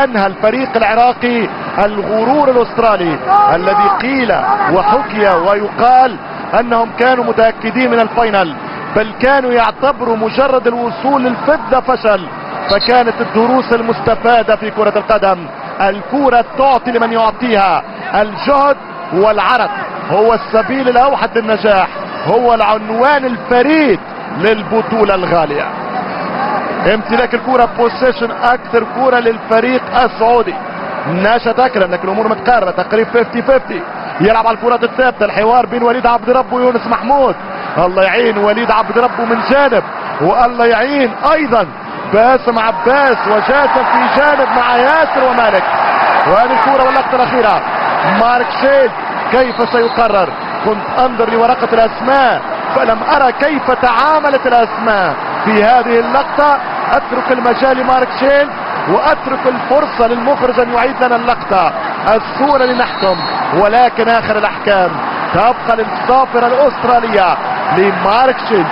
انهى الفريق العراقي الغرور الاسترالي الذي قيل وحكي ويقال انهم كانوا متأكدين من الفاينل، بل كانوا يعتبروا مجرد الوصول للفضة فشل. فكانت الدروس المستفادة في كرة القدم، الكرة تعطي لمن يعطيها، الجهد والعرق هو السبيل الاوحد للنجاح، هو العنوان الفريد للبطولة الغالية. امتلاك الكرة بوسيشن اكثر كرة للفريق السعودي. ناشد اكرم لكن الامور متقاربة تقريب 50-50. يلعب على الكرات الثابتة، الحوار بين وليد عبد ربه ويونس محمود. الله يعين وليد عبد ربه من جانب، والله يعين ايضا باسم عباس وجاسم في جانب مع ياسر ومالك. وهذه الكرة واللقطة الاخيرة مارك شيل كيف سيقرر؟ كنت انظر لورقة الاسماء فلم ارى كيف تعاملت الاسماء في هذه اللقطة. اترك المجال لمارك شيل واترك الفرصة للمخرج ان يعيد لنا اللقطة الصورة لنحكم، ولكن اخر الاحكام تبقى للصافرة الاسترالية لمارك شيل.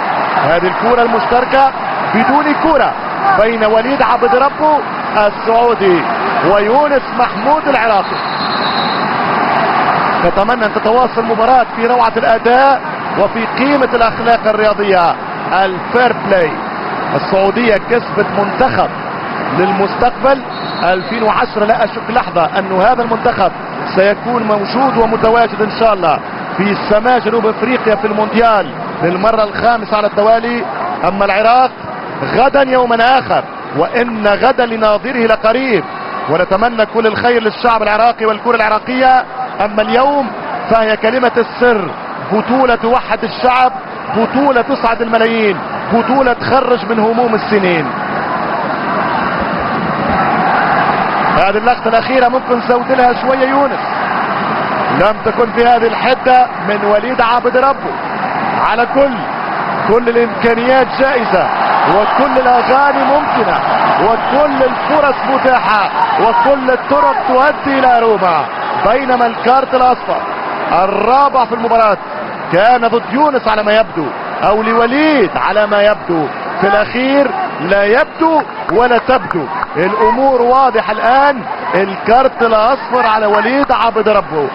هذه الكرة المشتركة بدون كرة بين وليد عبد ربه السعودي ويونس محمود العراقي. نتمنى ان تتواصل المباراة في روعة الاداء وفي قيمة الاخلاق الرياضية، الفير بلاي. السعودية كسبت منتخب للمستقبل 2010. لا اشك لحظة انه هذا المنتخب سيكون موجود ومتواجد ان شاء الله في سماء جنوب افريقيا في المونديال للمرة الخامسة على التوالي. اما العراق غدا يوما اخر، وان غدا لناظره لقريب، ونتمنى كل الخير للشعب العراقي والكرة العراقية. اما اليوم فهي كلمة السر، بطولة توحد الشعب، بطولة تسعد الملايين، بطولة تخرج من هموم السنين. هذه اللقطة الاخيرة ممكن نزود لها شوية يونس، لم تكن في هذه الحدة من وليد عبد ربه. على كل الامكانيات جائزة، وكل الاغاني ممكنة، وكل الفرص متاحة، وكل الطرق تؤدي الى روما. بينما الكارت الاصفر الرابع في المباراة كان ضد يونس على ما يبدو، او لوليد على ما يبدو. في الاخير لا يبدو ولا تبدو، الامور واضحة الان. الكارت الاصفر على وليد عبد ربه،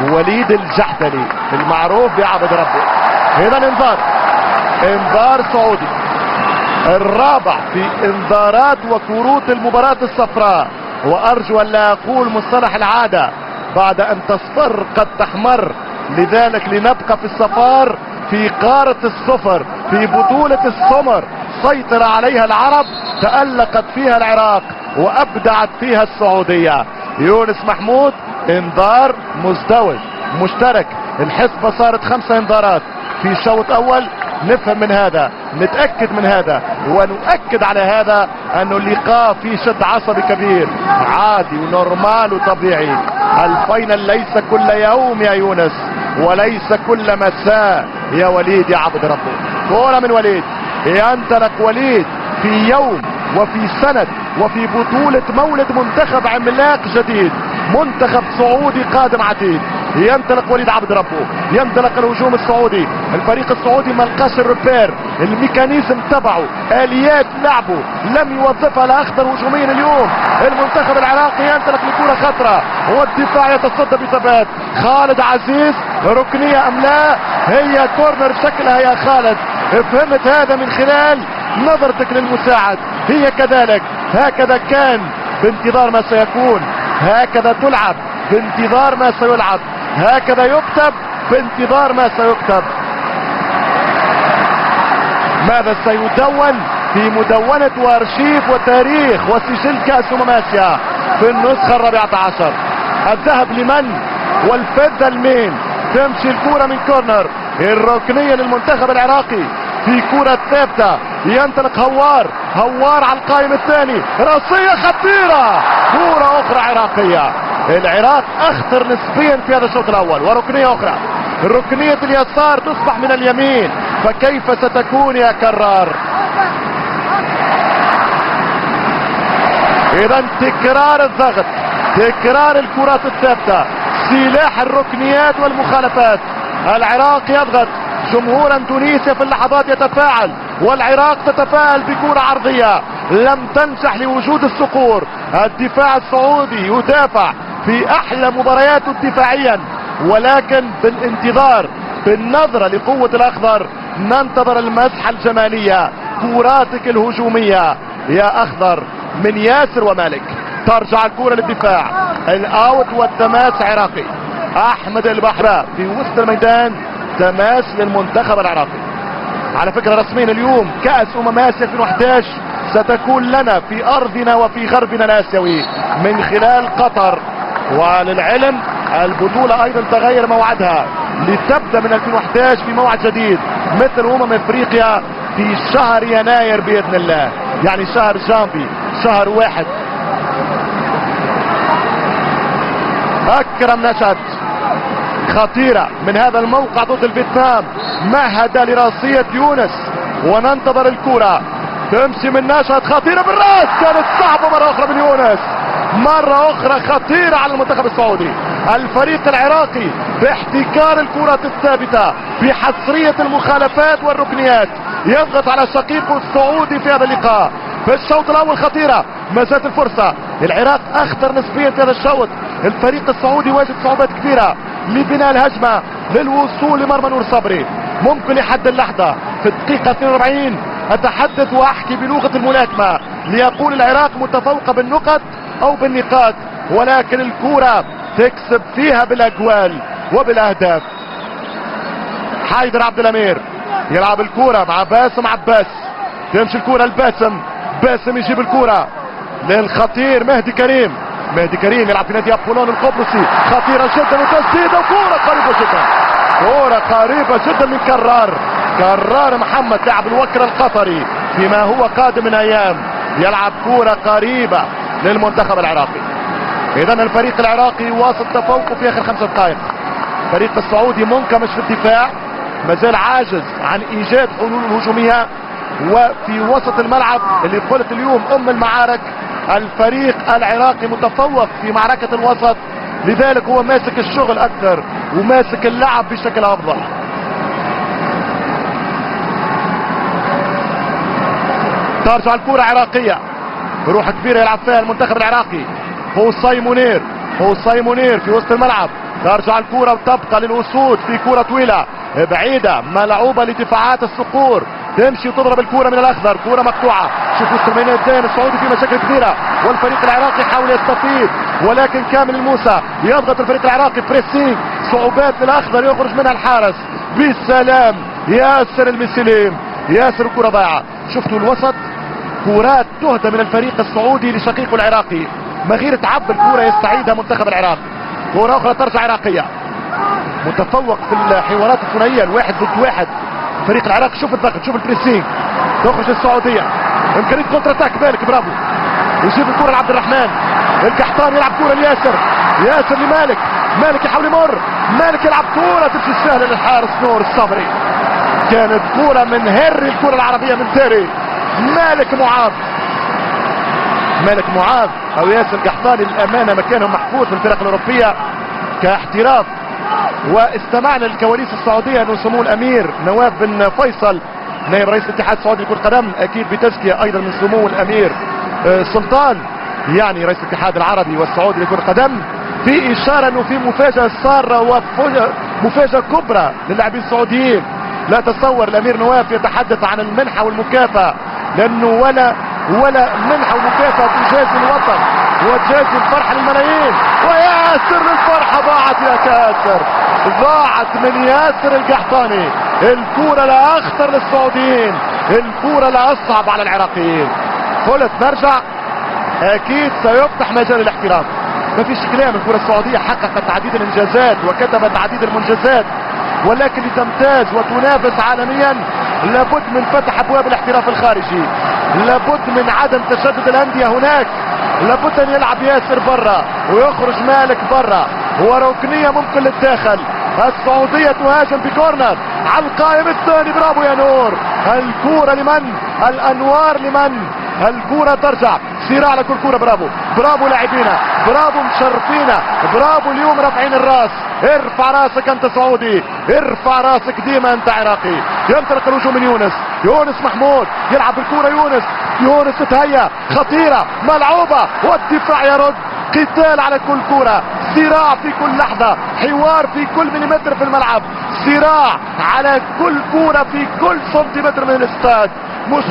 وليد الجحدلي المعروف بعبد ربه. اذا انذار سعودي، الرابع في انذارات وكروت المباراة الصفراء. وارجو ان لا اقول مصطلح العادة بعد ان تصفر قد تحمر، لذلك لنبقى في الصفار في قارة الصفر، في بطولة السمر. سيطر عليها العرب، تألقت فيها العراق، وابدعت فيها السعودية. يونس محمود انذار مزدوج مشترك، الحسبة صارت 5 انذارات في شوط اول. نفهم من هذا، نتأكد من هذا، ونؤكد على هذا انه اللقاء فيه شد عصبي كبير، عادي ونورمال وطبيعي. الفاينل ليس كل يوم يا يونس، وليس كل مساء يا وليد يا عبد ربه. كورة من وليد، ينطلق وليد في يوم وفي سند وفي بطولة مولد منتخب عملاق جديد. منتخب سعودي قادم عتيد. ينطلق وليد عبد ربه، ينطلق الهجوم السعودي. الفريق السعودي ما لقاش الريبير، الميكانيزم تبعه، اليات لعبه لم يوظفها لاخطر هجوميا اليوم. المنتخب العراقي ينطلق لكرة خطرة والدفاع يتصدى بثبات. خالد عزيز ركنية ام لا؟ هي كورنر شكلها يا خالد. فهمت هذا من خلال نظرتك للمساعد، هي كذلك. هكذا كان بانتظار ما سيكون، هكذا تلعب بانتظار ما سيلعب، هكذا يكتب بانتظار ما سيكتب. ماذا سيدون في مدونة وارشيف وتاريخ وسجل كأس آسيا في النسخة 14؟ الذهب لمن والفضة لمين؟ تمشي الكرة من كورنر، الركنية للمنتخب العراقي في كرة ثابتة. ينطلق هوار على القائم الثاني، راسية خطيرة، كرة أخرى عراقية. العراق أخطر نسبيا في هذا الشوط الأول. وركنية أخرى، ركنية اليسار تصبح من اليمين، فكيف ستكون يا كرار؟ إذا تكرار الضغط، تكرار الكرات الثابتة، سلاح الركنيات والمخالفات. العراق يضغط، جمهور اندونيسيا في اللحظات يتفاعل، والعراق تتفاعل بكرة عرضية لم تنجح لوجود الصقور. الدفاع السعودي يدافع في احلى مبارياته دفاعيا، ولكن بالانتظار، بالنظرة لقوة الاخضر ننتظر المسحة الجمالية، كراتك الهجومية يا اخضر من ياسر ومالك. ترجع الكرة للدفاع، الاوت والتماس عراقي. احمد البحراء في وسط الميدان، تماس للمنتخب العراقي. على فكرة رسميا اليوم كأس آسيا 2011 ستكون لنا في ارضنا وفي غربنا الاسيوي من خلال قطر. وللعلم البطولة ايضا تغير موعدها لتبدأ من 2011 في موعد جديد مثل افريقيا في شهر يناير باذن الله، يعني شهر جانفي، شهر واحد. اكرم نشأت خطيرة من هذا الموقع ضد الفيتنام، مهد لراسية يونس، وننتظر الكرة تمشي من نشأت خطيرة بالراس، كانت صعبة مرة اخرى من يونس، مرة اخرى خطيرة على المنتخب السعودي. الفريق العراقي باحتكار الكرات الثابتة، بحصرية المخالفات والركنيات، يضغط على شقيقه السعودي في هذا اللقاء. في الشوط الاول خطيرة، ما زالت الفرصة، العراق اخطر نسبيا في هذا الشوط. الفريق السعودي واجد صعوبات كبيرة لبناء الهجمة، للوصول لمرمى نور صبري. ممكن لحد اللحظة في الدقيقة 42 اتحدث واحكي بلغة الملاكمة ليقول العراق متفوقة بالنقط او بالنقاط، ولكن الكرة تكسب فيها بالاجوال وبالاهداف. حيدر عبد الامير يلعب الكرة مع باسم عباس، تمشي الكرة لباسم، باسم يجيب الكرة للخطير مهدي كريم، مهدي كريم يلعب في نادي ابولون القبرصي، خطيرة جدا وتسديدة وكرة قريبة جدا، كرة قريبة جدا من كرار محمد لاعب الوكر القطري فيما هو قادم من ايام، يلعب كرة قريبة للمنتخب العراقي. اذا الفريق العراقي واصل تفوقه في اخر 5 دقائق. الفريق السعودي منكمش في الدفاع، ما زال عاجز عن ايجاد حلول هجومية، وفي وسط الملعب اللي قلت اليوم المعارك الفريق العراقي متفوق في معركة الوسط، لذلك هو ماسك الشغل اكثر وماسك اللعب بشكل افضل. ترجع الكرة عراقية، روح كبيرة يلعب فيها المنتخب العراقي. حسين منير في وسط الملعب، ترجع الكرة وتبقى للأسود في كرة طويلة بعيدة ملعوبة لدفاعات الصقور، تمشي وتضرب الكرة من الأخضر، كرة مقطوعة. شوفوا التمريرتين، السعودي في مشاكل كبيرة والفريق العراقي يحاول يستفيد، ولكن كامل الموسى يضغط الفريق العراقي، بريسينج، صعوبات للأخضر يخرج منها الحارس بالسلام. ياسر المسلم، ياسر الكرة ضايعة. شفتوا الوسط، كرات تهدى من الفريق السعودي لشقيقه العراقي، مغير تعب الكرة يستعيدها منتخب العراق. كرة أخرى ترجع عراقية، متفوق في الحوارات الثنائية الواحد ضد واحد فريق العراق. شوف الضغط، شوف البريسينج، تخرج السعودية، امكانية كونتر اتاك، مالك برافو، يجيب الكرة لعبد الرحمن القحطاني، يلعب كرة ياسر لمالك، مالك يحاول يمر، مالك يلعب كرة تمشي سهلة للحارس نور الصبري. كانت كرة من هري الكرة العربية من تيري، مالك معاذ مالك معاذ او ياسر قحطاني للامانه مكانهم محفوظ في الفرق الاوروبيه كاحتراف. واستمعنا للكواليس السعوديه انه سمو الامير نواف بن فيصل نائب رئيس الاتحاد السعودي لكرة القدم اكيد بتزكيه ايضا من سمو الامير سلطان يعني رئيس الاتحاد العربي والسعودي لكرة القدم في اشاره انه في مفاجاه ساره ومفاجاه كبرى للاعبين السعوديين. لا تصور الامير نواف يتحدث عن المنحه والمكافاه لانه ولا منحه ومكافاه تجازي الوطن وتجازي الفرحه للملايين. وياسر الفرحه ضاعت يا كاسر، ضاعت من ياسر القحطاني. الكوره لا اخطر للسعوديين، الكوره لا اصعب على العراقيين. قلت نرجع اكيد سيفتح مجال الاحتراف، ما فيش كلام. الكره السعوديه حققت عديد الانجازات وكتبت عديد المنجزات، ولكن لتمتاز وتنافس عالميا لابد من فتح ابواب الاحتراف الخارجي، لابد من عدم تشدد الانديه هناك، لابد ان يلعب ياسر برا ويخرج مالك برا، وركنيه ممكن للداخل. السعوديه تهاجم بكورنر على القائم الثاني. برافو يا نور، الكوره لمن؟ الانوار لمن؟ الكوره ترجع، صراع على كل كوره. برافو برافو لاعبينا، برافو مشرفينا، برافو اليوم رافعين الراس. ارفع راسك انت سعودي، ارفع راسك ديما انت عراقي. ينطلق الهجوم من يونس محمود يلعب بالكوره. يونس تتهيأ، خطيره ملعوبه والدفاع يرد. قتال على كل كوره، صراع في كل لحظه، حوار في كل مليمتر في الملعب، صراع على كل كوره في كل سنتيمتر من الاستاد. مش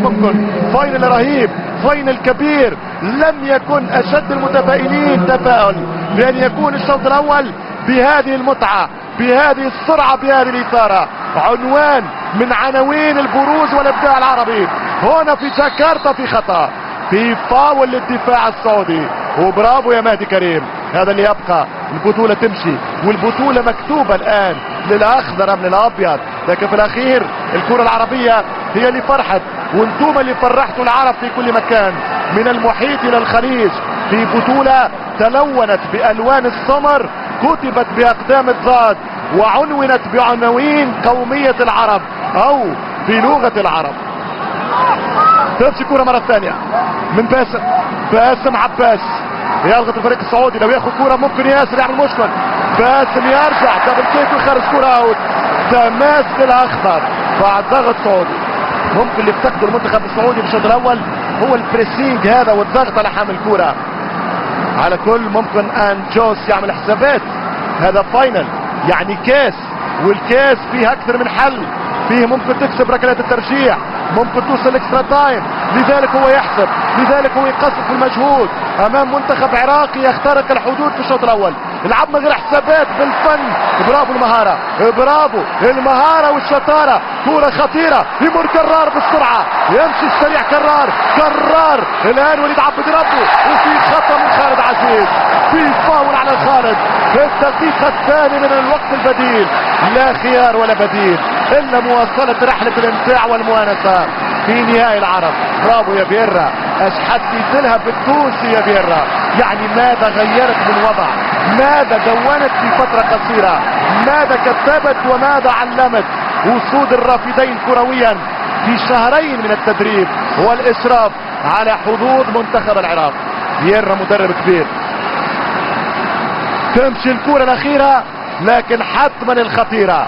ممكن. فاينل رهيب، فاينل كبير. لم يكن اشد المتفائلين تفاؤل بان يكون الشوط الاول بهذه المتعه، بهذه السرعه، بهذه الاثاره. عنوان من عناوين البروز والابداع العربي هنا في جاكرتا. في خطا، في فاول للدفاع السعودي. وبرافو يا مهدي كريم، هذا اللي يبقى. البطولة تمشي والبطولة مكتوبة الآن للأخضر من الأبيض، لكن في الأخير الكرة العربية هي اللي فرحت، وانتم اللي فرحتوا العرب في كل مكان من المحيط إلى الخليج في بطولة تلونت بألوان السمر، كتبت بأقدام الضاد، وعنونت بعناوين قومية العرب أو بلغة العرب. تمشي كرة مرة ثانية من باسم عباس، يضغط الفريق السعودي. لو ياخذ كرة ممكن ياسر يعمل مشكل. باسم يرجع دبل كيك ويخرج كرة اوت. تماس الاخضر بعد ضغط سعودي. ممكن اللي يفتقده المنتخب السعودي في الشوط الاول هو البريسينج هذا والضغط على حامل الكرة. على كل ممكن ان جوس يعمل حسابات، هذا فاينل يعني كاس، والكاس فيه اكثر من حل، فيه ممكن تكسب ركلات الترجيح، ممكن توصل اكسترا تايم. لذلك هو يحسب، لذلك هو يقصد في المجهود امام منتخب عراقي يخترق الحدود في الشوط الاول. يلعب من غير حسابات بالفن. برافو المهارة، برافو المهارة والشطارة. كرة خطيرة، يمر كرار بالسرعة، يمشي السريع كرار الان وليد عبد ربه، وفي خطأ من خالد عزيز، في فاول على خالد في الدقيقة الثانية من الوقت البديل. لا خيار ولا بديل الا مواصلة رحلة الامتاع والمؤانسة في نهائي العرب. برافو يا بيرا، اشحدتي بالتونسي يا بيرا. يعني ماذا غيرت من وضع، ماذا دونت في فترة قصيرة، ماذا كتبت وماذا علمت. وصول الرافدين كرويا في شهرين من التدريب والاشراف على حظوظ منتخب العراق. بيرا مدرب كبير. تمشي الكرة الاخيرة لكن حتما الخطيرة.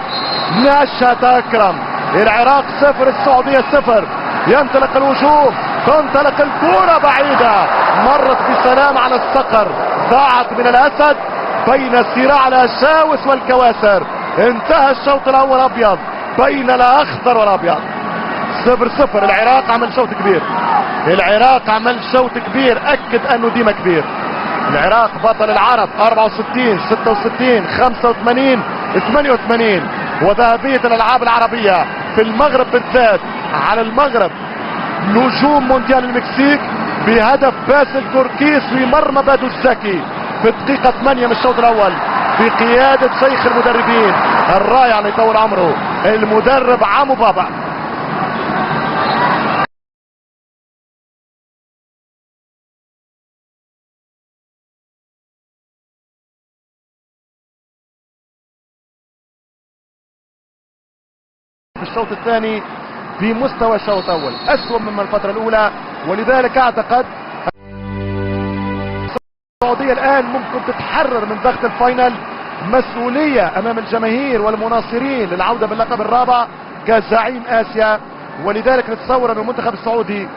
نشأت اكرم، العراق 0 السعودية 0. ينطلق الهجوم، تنطلق الكرة بعيدة، مرت بسلام على الصقر، ضاعت من الاسد بين صراع الاشاوس والكواسر. انتهى الشوط الاول ابيض بين الاخضر والابيض. 0-0. العراق عمل شوط كبير، العراق عمل شوط كبير، اكد انه ديما كبير. العراق بطل العرب 64 66 85 88، وذهبية الالعاب العربية في المغرب بالذات على المغرب نجوم مونديال المكسيك بهدف باسل كوركيس في مرمى بادو الزكي في الدقيقة 8 من الشوط الاول بقيادة شيخ المدربين الرائع اللي يطول عمره المدرب عمو بابا. في الشوط الثاني بمستوى الشوط الاول اسوأ مما الفترة الاولى. ولذلك اعتقد السعودية الان ممكن تتحرر من ضغط الفاينل. مسؤولية امام الجماهير والمناصرين للعودة باللقب الرابع كزعيم اسيا، ولذلك نتصور ان المنتخب السعودي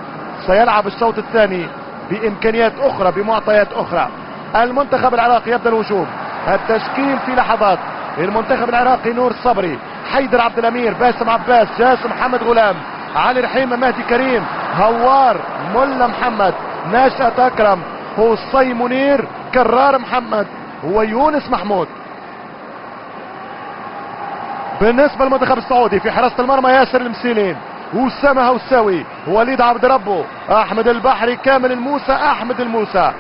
سيلعب الشوط الثاني بامكانيات اخرى بمعطيات اخرى. المنتخب العراقي يبدأ الهجوم. التشكيل في لحظات. المنتخب العراقي نور الصبري، حيدر عبد الامير، باسم عباس، جاسم محمد غلام، علي رحيم، مهدي كريم، هوار، ملا محمد، ناشئة اكرم، حصي منير، كرار محمد ويونس محمود. بالنسبة للمنتخب السعودي في حراسة المرمى ياسر المسيلين، أسامة هوساوي، وليد عبد ربه، احمد البحري، كامل الموسى، احمد الموسى،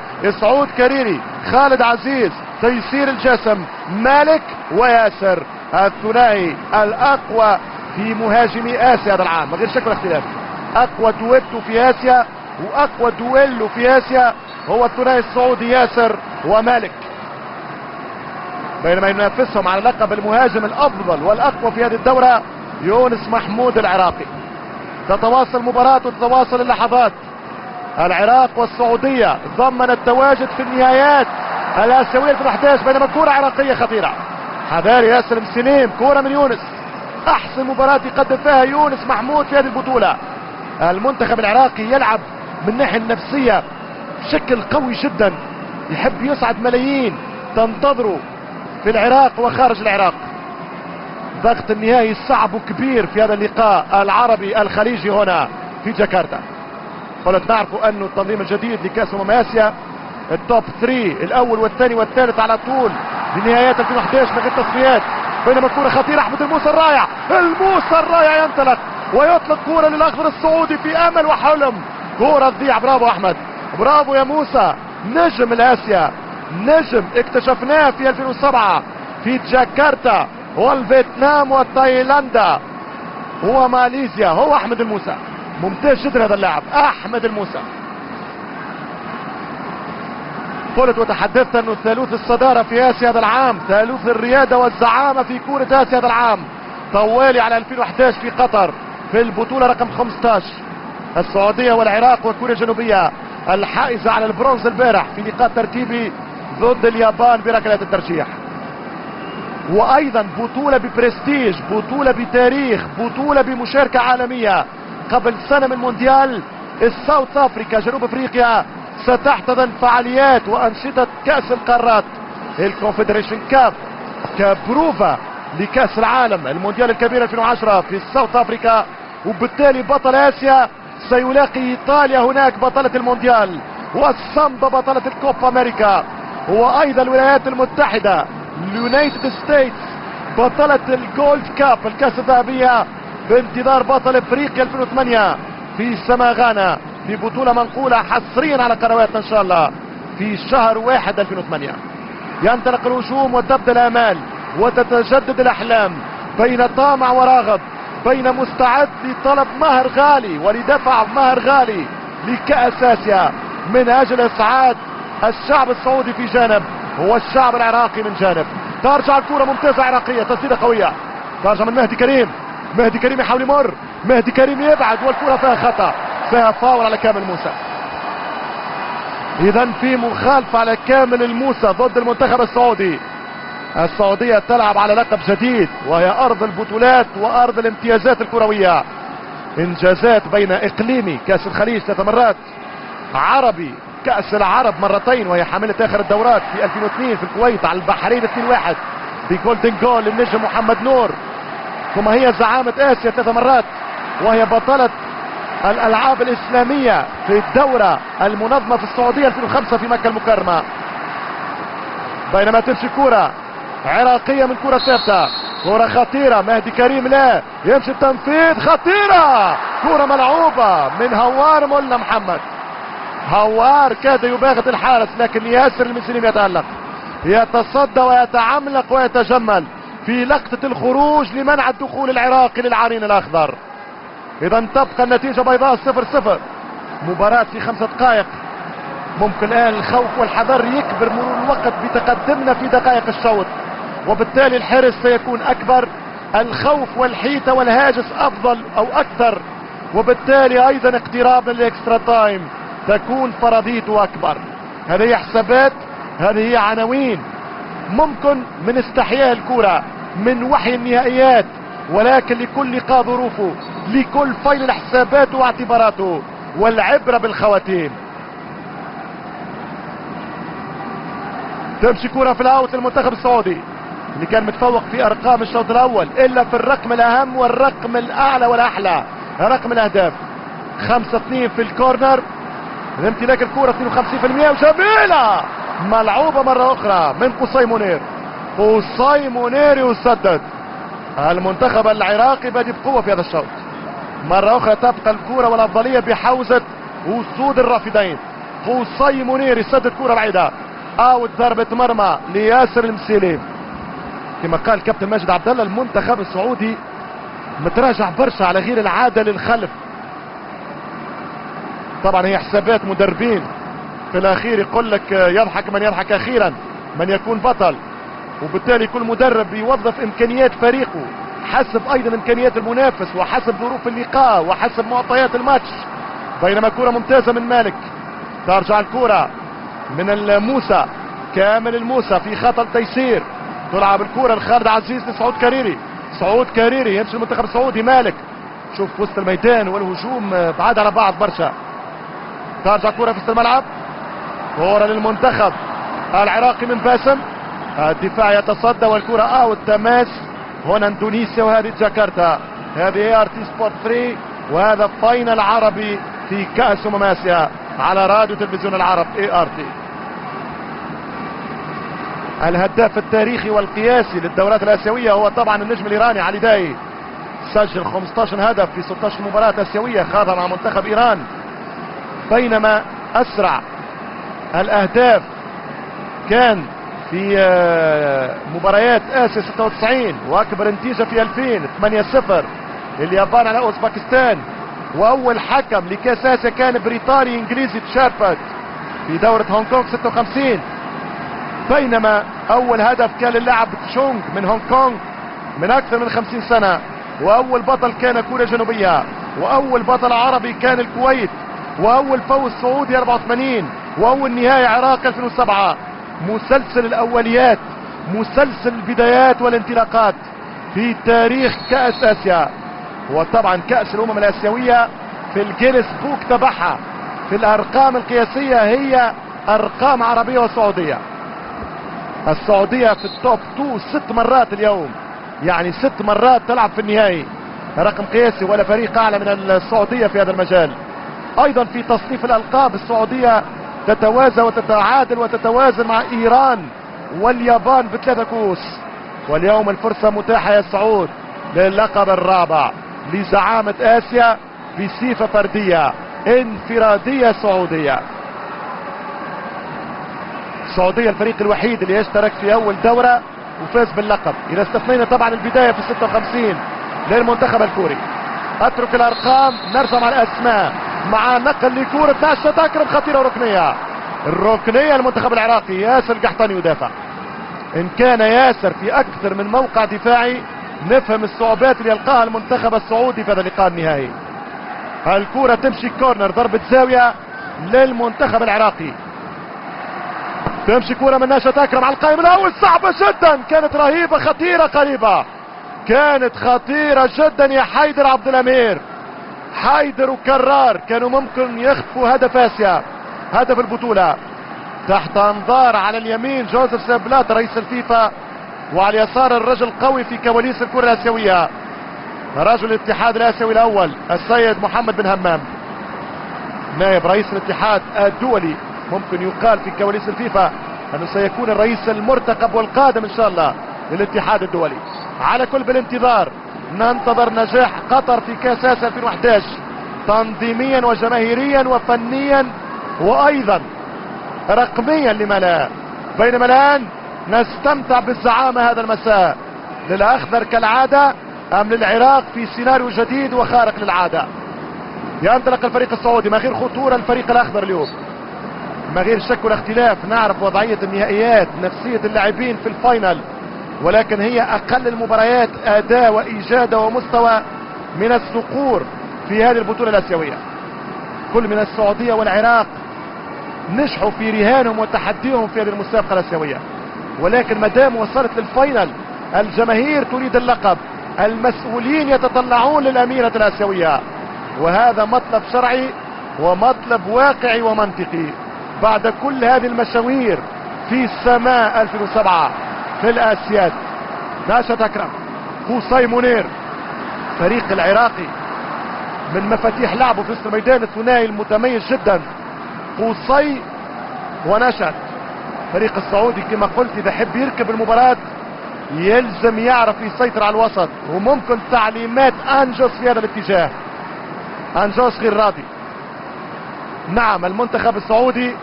سعود كريري، خالد عزيز، تيسير الجسم، مالك وياسر. الثنائي الاقوى في مهاجمي اسيا هذا العام من غير شك ولا اختلاف. اقوى دويتو في اسيا واقوى دويلو في اسيا هو الثنائي السعودي ياسر ومالك، بينما ينافسهم على لقب المهاجم الافضل والاقوى في هذه الدورة يونس محمود العراقي. تتواصل المباراة وتتواصل اللحظات. العراق والسعودية ضمن التواجد في النهايات الاسيوية 2011، بينما كرة عراقية خطيرة. حذاري ياسر مسلم، كرة من يونس، احسن مباراة يقدم فيها يونس محمود في هذه البطولة. المنتخب العراقي يلعب من الناحية النفسية بشكل قوي جدا، يحب يصعد ملايين تنتظره في العراق وخارج العراق. ضغط النهائي صعب وكبير في هذا اللقاء العربي الخليجي هنا في جاكرتا. قلت نعرفوا انه التنظيم الجديد لكاس اسيا التوب 3 الاول والثاني والثالث على طول لنهايات 2011 من غير تصفيات. بينما كرة خطيرة، احمد الموسى الرائع، الموسى الرائع ينطلق ويطلق كرة للاخضر السعودي في امل وحلم. كرة تضيع، برافو احمد، برافو يا موسى، نجم الاسيا، نجم اكتشفناه في 2007 في جاكرتا والفيتنام وتايلاندا وماليزيا. هو احمد الموسى، ممتاز جدا هذا اللاعب احمد الموسى. قلت وتحدثت انه ثالوث الصدارة في اسيا هذا العام، ثالوث الريادة والزعامة في كرة اسيا هذا العام طوالي على 2011 في قطر في البطولة رقم 15. السعودية والعراق وكوريا الجنوبية الحائزة على البرونز البارح في لقاء ترتيبي ضد اليابان بركلات الترجيح. وايضا بطولة ببرستيج، بطولة بتاريخ، بطولة بمشاركة عالمية. قبل سنة من مونديال الساوث افريكا جنوب افريقيا ستحتضن فعاليات وانشطة كأس القارات الكونفدريشن كاب كبروفا لكأس العالم المونديال الكبير 2010 في الساوث افريكا. وبالتالي بطل اسيا سيلاقي ايطاليا هناك بطلة المونديال، والسامبا بطلة الكوبا امريكا، وايضا الولايات المتحدة اليونايتد ستيتس بطلة الجولد كاب الكأس الذهبية، بانتظار بطل افريقيا 2008 في سماغانا في بطولة منقولة حصريا على قنواتنا ان شاء الله في شهر 1 2008. ينطلق الهجوم وتبدأ الامال وتتجدد الاحلام بين طامع وراغب، بين مستعد لطلب مهر غالي ولدفع مهر غالي لكأس اسيا من اجل اسعاد الشعب السعودي في جانب والشعب العراقي من جانب. ترجع الكرة ممتازة عراقية، تسديدة قوية، ترجع من مهدي كريم، مهدي كريم يحاول يمر، مهدي كريم يبعد والكرة فيها خطأ، فيها فاول على كامل موسى. اذا في مخالفة على كامل الموسى ضد المنتخب السعودي. السعودية تلعب على لقب جديد وهي ارض البطولات وارض الامتيازات الكروية. انجازات بين اقليمي كاس الخليج 3 مرات، عربي كأس العرب مرتين وهي حاملة اخر الدورات في 2002 في الكويت على البحرين 2-1 بجولدن جول للنجم محمد نور. ثم هي زعامة اسيا 3 مرات وهي بطلة الالعاب الاسلامية في الدورة المنظمة في السعودية 2005 في مكة المكرمة. بينما تمشي كرة عراقية من كرة ثابتة، كرة خطيرة، مهدي كريم لا يمشي التنفيذ، خطيرة، كرة ملعوبة من هوار ملا محمد. هوار كاد يباغت الحارس لكن ياسر المسلم يتألق، يتصدى ويتعملق ويتجمل في لقطة الخروج لمنع الدخول العراقي للعرين الاخضر. اذا تبقى النتيجة بيضاء 0-0. مباراة في 5 دقائق، ممكن الان الخوف والحذر يكبر مرور الوقت بتقدمنا في دقائق الشوط، وبالتالي الحرص سيكون اكبر، الخوف والحيطة والهاجس افضل او اكثر، وبالتالي ايضا اقتراب من الاكسترا تايم تكون فرضيته اكبر. هذه حسابات، هذه عناوين ممكن من استحياء الكرة من وحي النهائيات، ولكن لكل لقاء ظروفه، لكل فاينل حساباته واعتباراته، والعبرة بالخواتيم. تمشي كرة في الاوت للمنتخب السعودي اللي كان متفوق في ارقام الشوط الاول، الا في الرقم الاهم والرقم الاعلى والاحلى، رقم الاهداف. 5-2 في الكورنر، الامتلاك الكرة 52% وجميلة ملعوبة مرة اخرى من قصي منير. قصي منير يسدد. المنتخب العراقي بادئ بقوة في هذا الشوط. مرة اخرى تبقى الكرة والافضلية بحوزة اسود الرافدين. قصي منير يسدد كرة بعيدة، اوت ضربة مرمى لياسر المسيلي. كما قال كابتن ماجد عبد الله المنتخب السعودي متراجع برشا على غير العادة للخلف. طبعا هي حسابات مدربين، في الاخير يقول لك يضحك من يضحك اخيرا، من يكون بطل. وبالتالي كل مدرب يوظف امكانيات فريقه حسب ايضا امكانيات المنافس وحسب ظروف اللقاء وحسب معطيات الماتش. بينما كرة ممتازة من مالك، ترجع الكرة من الموسى، كامل الموسى في خط التيسير، تلعب الكرة لخالد عزيز لسعود كريري. سعود كريري يمشي المنتخب السعودي. مالك شوف وسط الميدان والهجوم بعاد على بعض برشا. ترجع كرة في وسط الملعب، كرة للمنتخب العراقي من باسم، الدفاع يتصدى والكرة اوت. تماس هنا اندونيسيا وهذه جاكرتا. هذه ار تي سبورت 3 وهذا فاينل عربي في كأس اسيا على راديو تلفزيون العرب ART. الهداف التاريخي والقياسي للدورات الاسيوية هو طبعا النجم الايراني علي داي، سجل 15 هدف في 16 مباراة اسيوية خاضها مع منتخب ايران. بينما اسرع الاهداف كان في مباريات اسيا 96 واكبر نتيجة في 2000 8-0 اليابان على اوزباكستان. واول حكم لكاس اسيا كان بريطاني انجليزي تشاربت في دورة هونغ كونغ 56. بينما اول هدف كان للاعب تشونغ من هونغ كونغ من اكثر من 50 سنة. واول بطل كان كوريا الجنوبية، واول بطل عربي كان الكويت، واول فوز سعودي 84، واول نهاية عراق 2007. مسلسل الاوليات، مسلسل البدايات والانطلاقات في تاريخ كأس اسيا. وطبعا كأس الامم الاسيوية في الجينيس بوك تبعها في الارقام القياسية هي ارقام عربية وسعودية. السعودية في التوب 2 6 مرات اليوم، يعني 6 مرات تلعب في النهائي، رقم قياسي ولا فريق اعلى من السعودية في هذا المجال. ايضا في تصنيف الالقاب السعودية تتوازى وتتعادل وتتوازن مع ايران واليابان ب3 كؤوس. واليوم الفرصة متاحة يا سعود للقب الرابع لزعامة اسيا بصفة فردية انفرادية سعودية. السعودية الفريق الوحيد اللي يشترك في اول دورة وفاز باللقب، اذا استثنينا طبعا البداية في 56 للمنتخب الكوري. اترك الارقام نرجع مع الاسماء مع نقل لكورة ناشئة تكرم خطيرة وركنية. الركنية المنتخب العراقي ياسر القحطاني يدافع. ان كان ياسر في اكثر من موقع دفاعي نفهم الصعوبات اللي يلقاها المنتخب السعودي في هذا اللقاء النهائي. الكرة تمشي كورنر، ضربة زاوية للمنتخب العراقي. تمشي كرة من ناشئة اكرم على القائم الاول، صعبة جدا، كانت رهيبة خطيرة قريبة، كانت خطيرة جدا يا حيدر عبد الامير. حيدر وكرار كانوا ممكن يخطفوا هدف اسيا، هدف البطولة. تحت انظار على اليمين جوزيف سيبلات رئيس الفيفا، وعلى اليسار الرجل القوي في كواليس الكرة الاسيوية رجل الاتحاد الاسيوي الاول السيد محمد بن همام، نائب رئيس الاتحاد الدولي. ممكن يقال في كواليس الفيفا انه سيكون الرئيس المرتقب والقادم ان شاء الله للاتحاد الدولي. على كل بالانتظار ننتظر نجاح قطر في كاس اسيا 2011 تنظيميا وجماهيريا وفنيا وايضا رقميا لما لا. بينما الان نستمتع بالزعامة هذا المساء للاخضر كالعادة ام للعراق في سيناريو جديد وخارق للعادة. ينطلق الفريق السعودي ما غير خطورة الفريق الاخضر اليوم، ما غير شك ولا اختلاف. نعرف وضعية النهائيات، نفسية اللاعبين في الفاينل، ولكن هي اقل المباريات اداء واجادة ومستوى من الصقور في هذه البطولة الآسيوية. كل من السعودية والعراق نجحوا في رهانهم وتحديهم في هذه المسابقة الآسيوية، ولكن ما دام وصلت للفاينل الجماهير تريد اللقب، المسؤولين يتطلعون للأميرة الآسيوية، وهذا مطلب شرعي ومطلب واقعي ومنطقي. بعد كل هذه المشاوير في السماء 2007 في الآسياد، ناشد أكرم، قصي منير، فريق العراقي من مفاتيح لعبه في وسط الميدان الثنائي المتميز جدا قصي ونشد. فريق السعودي كما قلت اذا حب يركب المباراة يلزم يعرف يسيطر على الوسط، وممكن تعليمات انجوس في هذا الاتجاه. انجوس غير راضي. نعم المنتخب السعودي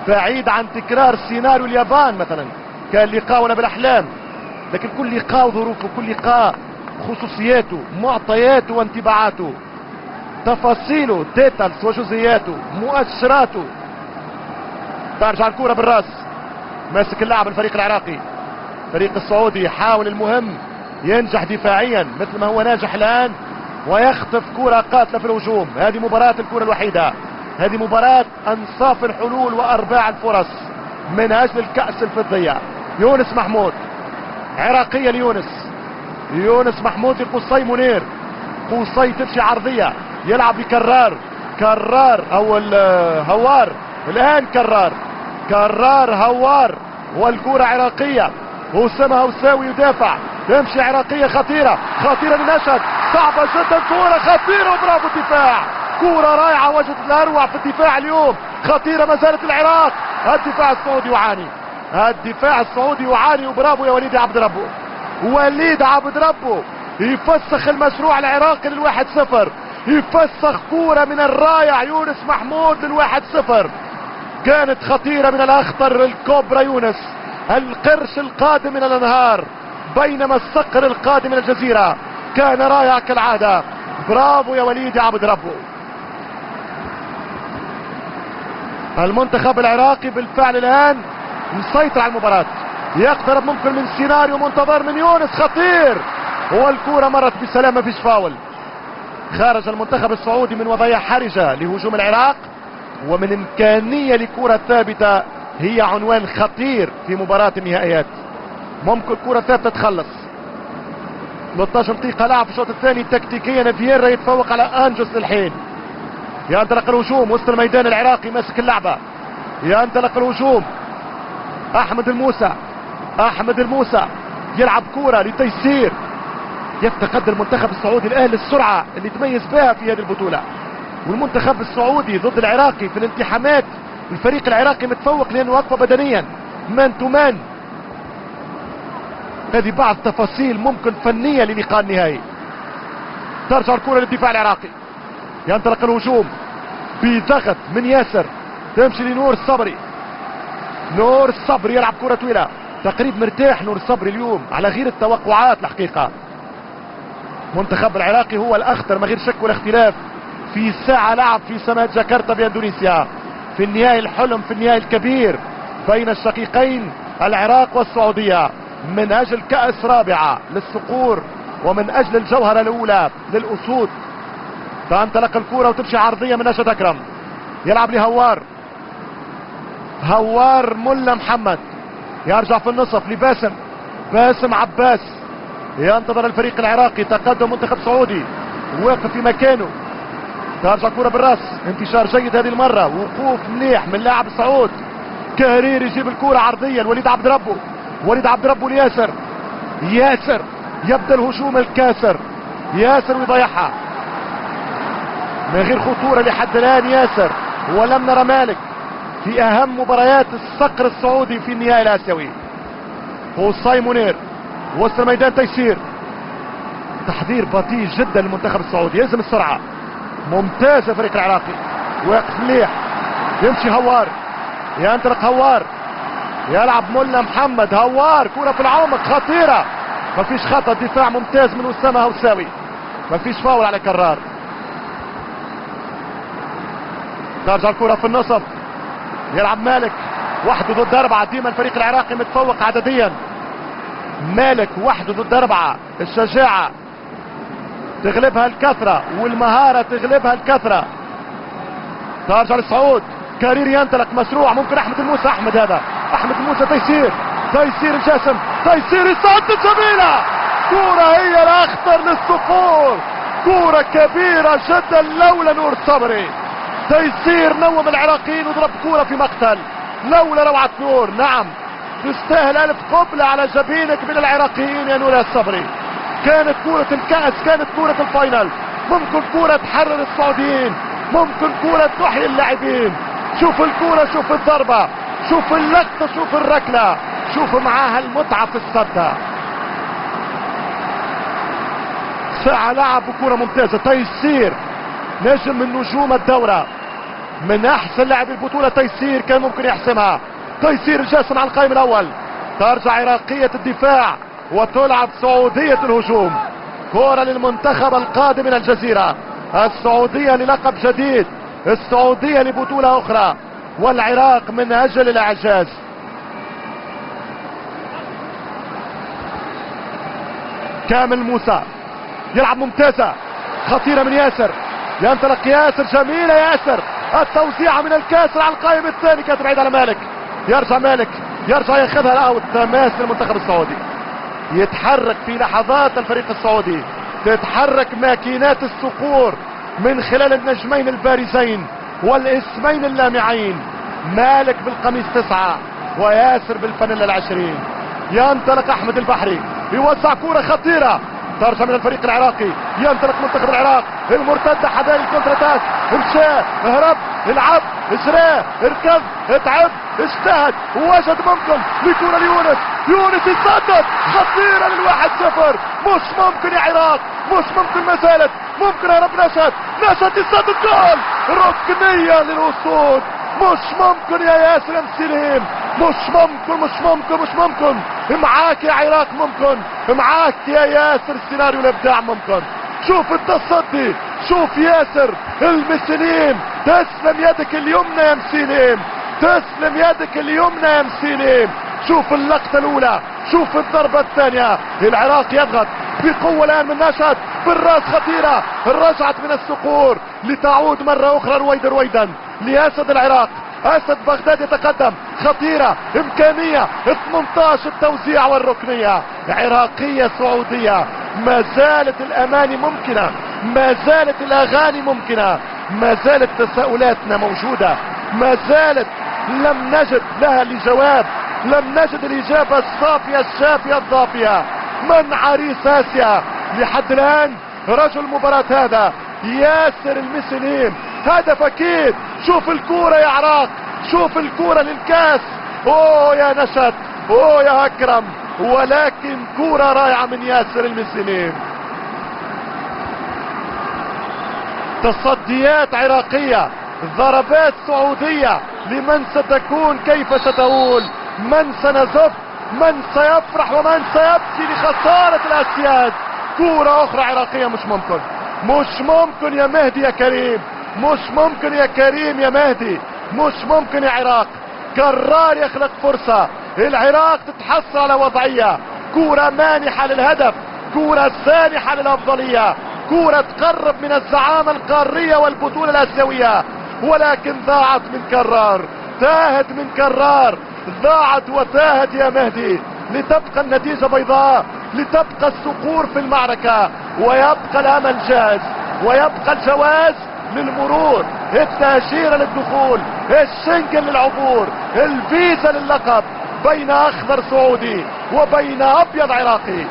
بعيد عن تكرار سيناريو اليابان مثلا، كان لقاء ولا بالاحلام، لكن كل لقاء وظروفه، كل لقاء خصوصياته، معطياته وانطباعاته، تفاصيله، ديتالز وجزئياته، مؤشراته. ترجع الكرة بالراس، ماسك اللعب الفريق العراقي. الفريق السعودي يحاول المهم ينجح دفاعيا مثل ما هو ناجح الآن، ويخطف كرة قاتلة في الهجوم. هذه مباراة الكرة الوحيدة، هذه مباراة أنصاف الحلول وأرباع الفرص من أجل الكأس الفضية. يونس محمود، عراقية ليونس، يونس محمود لقصي منير. قصي تمشي عرضية، يلعب بكرار، كرار او هوار، الان كرار هوار، والكرة عراقية. أسامة هوساوي يدافع، تمشي عراقية خطيرة لنشد، صعبة جدا، كرة خطيرة وبرافو الدفاع، كرة رائعة وجدت الأروع في الدفاع اليوم، خطيرة ما زالت العراق. الدفاع السعودي يعاني وبرافو يا وليد عبد ربه. وليد عبد ربه يفسخ المشروع العراقي لل1-0، يفسخ كورة من الرائع يونس محمود لل1-0. كانت خطيرة من الأخطر الكوبرا يونس، القرش القادم من الأنهار بينما الصقر القادم من الجزيرة. كان رائع كالعادة، برافو يا وليد عبد ربه. المنتخب العراقي بالفعل الآن مسيطر على المباراة، يقترب ممكن من سيناريو منتظر من يونس خطير، والكرة مرت بسلام، ما فيش فاول. خارج المنتخب السعودي من وضعية حرجة لهجوم العراق، ومن إمكانية لكرة ثابتة هي عنوان خطير في مباراة النهائيات. ممكن كرة ثابتة تخلص. 13 دقيقة لعب في الشوط الثاني، تكتيكيا فييرا يتفوق على انجوس للحين. ينطلق الهجوم وسط الميدان العراقي، ماسك اللعبة، ينطلق الهجوم. احمد الموسى يلعب كرة لتيسير. يفتقد المنتخب السعودي الان للسرعة اللي تميز بها في هذه البطولة، والمنتخب السعودي ضد العراقي في الالتحامات الفريق العراقي متفوق لانه اقوى بدنيا، مان تو مان. هذه بعض تفاصيل ممكن فنية للقاء النهائي. ترجع الكرة للدفاع العراقي، ينطلق الهجوم بضغط من ياسر، تمشي لنور الصبري. نور الصبري يلعب كرة طويلة، تقريب مرتاح نور الصبري اليوم على غير التوقعات الحقيقة. منتخب العراقي هو الأخطر ما غير شك ولا اختلاف في ساعة لعب في سماء جاكرتا بإندونيسيا، في النهائي الحلم، في النهائي الكبير بين الشقيقين العراق والسعودية، من أجل كأس رابعة للصقور ومن أجل الجوهرة الأولى للأسود. تنطلق الكرة وتمشي عرضية من نشد أكرم، يلعب لهوار، ملا محمد، يرجع في النصف باسم عباس. ينتظر الفريق العراقي تقدم منتخب سعودي، واقف في مكانه. ترجع كرة بالراس، انتشار جيد هذه المرة، وقوف مليح من لاعب السعود. كهرير يجيب الكرة عرضية لوليد عبد ربه لياسر. يبدأ الهجوم الكاسر، ياسر ويضيعها من غير خطورة لحد الآن ياسر. ولم نرى مالك في أهم مباريات الصقر السعودي في النهائي الآسيوي. قصي منير وسط الميدان، تيسير، تحضير بطيء جدا للمنتخب السعودي، يلزم السرعة. ممتاز الفريق العراقي، واقف مليح. يمشي ينطلق يلعب ملا محمد، كرة في العمق خطيرة، مفيش خطأ، دفاع ممتاز من أسامة هوساوي، مفيش فاول على كرار. ترجع الكرة في النصف، يلعب مالك 1 ضد 4. ديما الفريق العراقي متفوق عدديا. مالك 1 ضد 4، الشجاعة تغلبها الكثرة والمهارة تغلبها الكثرة. ترجع للصعود، كارير ينطلق مسروع، ممكن احمد الموسى، احمد هذا احمد الموسى، تيسير الجاسم، تيسير الصعود جميلة، كورة هي الاخطر للصقور، كورة كبيرة جدا لولا نور الصبري. تيسير نوم العراقيين وضرب كورة في مقتل لولا روعة نور. نعم تستاهل 1000 قبلة على جبينك من العراقيين يا نور الصبري. كانت كورة الكأس، كانت كورة الفاينل، ممكن كورة تحرر السعوديين، ممكن كورة تحيي اللاعبين. شوف الكورة، شوف الضربة، شوف اللقطة، شوف الركلة، شوف معاها المتعة في الصدة. ساعة لعب وكورة ممتازة. تيسير نجم من نجوم الدورة، من احسن لاعب البطولة. تيسير كان ممكن يحسمها. تيسير الجاسم على القائم الاول. ترجع عراقية الدفاع وتلعب سعودية الهجوم. كورة للمنتخب القادم من الجزيرة، السعودية للقب جديد، السعودية لبطولة اخرى، والعراق من اجل الاعجاز. كامل موسى يلعب ممتازة، خطيرة من ياسر، ينطلق ياسر، جميلة ياسر، التوزيعة من الكاسر على القائم الثاني، كانت بعيد على مالك. يرجع مالك، يرجع ياخذها الاوت. تماس للمنتخب السعودي، يتحرك في لحظات الفريق السعودي، تتحرك ماكينات الصقور من خلال النجمين البارزين والاسمين اللامعين، مالك بالقميص 9 وياسر بالفانيلا 20. ينطلق احمد البحري، يوزع كورة خطيرة، ترجع من الفريق العراقي، ينطلق منتخب العراق، المرتدة حدائق الكونتراتاك، مشى، هرب، العب، اجراه، اركض، اتعب، اجتهد، وجد ممكن لكورة ليونس، يونس يسدد، خطيرة لل1-0. مش ممكن يا عراق، مش ممكن، ما زالت ممكن. هرب نشد يسدد، جول، ركنية للأسود. مش ممكن يا ياسر مسلم، مش ممكن، مش ممكن، مش ممكن. معاك يا عراق ممكن، معاك يا ياسر سيناريو الابداع ممكن. شوف التصدي، شوف ياسر المسلم، تسلم يدك اليمنى يا مسلم، تسلم يدك اليمنى يا مسلم. شوف اللقطة الاولى، شوف الضربة الثانية. العراق يضغط بقوة الان من نشد، بالراس خطيرة، رجعت من الصقور لتعود مرة اخرى رويدا لاسد العراق. اسد بغداد يتقدم، خطيرة، امكانية، 18 التوزيع والركنية. عراقية سعودية، ما زالت الاماني ممكنة، ما زالت الاغاني ممكنة، ما زالت تساؤلاتنا موجودة، ما زالت لم نجد لها الجواب، لم نجد الاجابة الصافية الشافية الضافية. من عريس اسيا لحد الان رجل المباراة هذا ياسر المسلم، هدف اكيد. شوف الكورة يا عراق، شوف الكورة للكاس. اوه يا نشد، اوه يا اكرم، ولكن كورة رائعة من ياسر المسلم. تصديات عراقية، ضربات سعودية، لمن ستكون، كيف ستؤول، من سنزف، من سيفرح ومن سيبكي لخسارة الاسياد. كورة اخرى عراقية، مش ممكن، مش ممكن يا مهدي يا كريم، مش ممكن يا كريم يا مهدي، مش ممكن يا عراق. كرار يخلق فرصة، العراق تتحصل على وضعية، كورة مانحة للهدف، كورة سانحة للأفضلية، كورة تقرب من الزعامة القارية والبطولة الآسيوية، ولكن ضاعت من كرار، تاهت من كرار، ضاعت وتاهت يا مهدي، لتبقى النتيجة بيضاء، لتبقى الصقور في المعركة، ويبقى الأمل جاهز، ويبقى الجواز للمرور، التأشيرة للدخول، الشنجن للعبور، الفيزا للقب، بين أخضر سعودي وبين أبيض عراقي.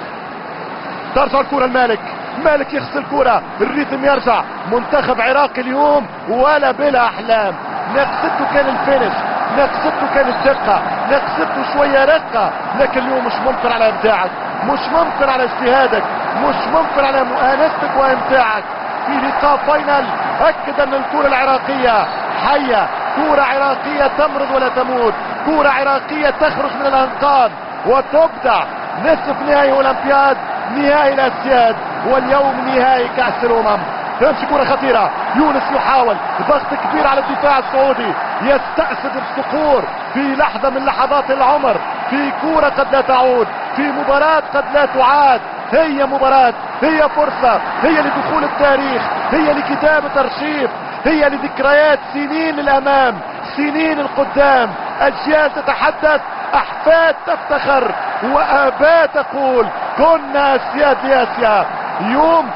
ترجع الكرة المالك، مالك يغسل الكرة، الريتم يرجع. منتخب عراقي اليوم ولا بلا أحلام، نقصته كان الفينش، نقصته كان الدقة، نقصته شوية رقة، لكن اليوم مش ممكن على إبداعك، مش ممكن على اجتهادك، مش ممكن على مؤانستك وإمتاعك في لقاء فاينل. أكد أن الكرة العراقية حية، كرة عراقية تمرض ولا تموت، كرة عراقية تخرج من الأنقاض وتبدع. نصف نهائي أولمبياد، نهائي الأسياد، واليوم نهائي كأس الأمم. تمشي كرة خطيرة، يونس يحاول ضغط كبير على الدفاع السعودي، يستأسد الصقور في لحظة من لحظات العمر، في كرة قد لا تعود، في مباراة قد لا تعاد. هي مباراة هي فرصة، هي لدخول التاريخ، هي لكتابة ارشيف، هي لذكريات سنين للامام، سنين القدام. اجيال تتحدث، احفاد تفتخر، واباء تقول كنا اسياد لاسيا. يوم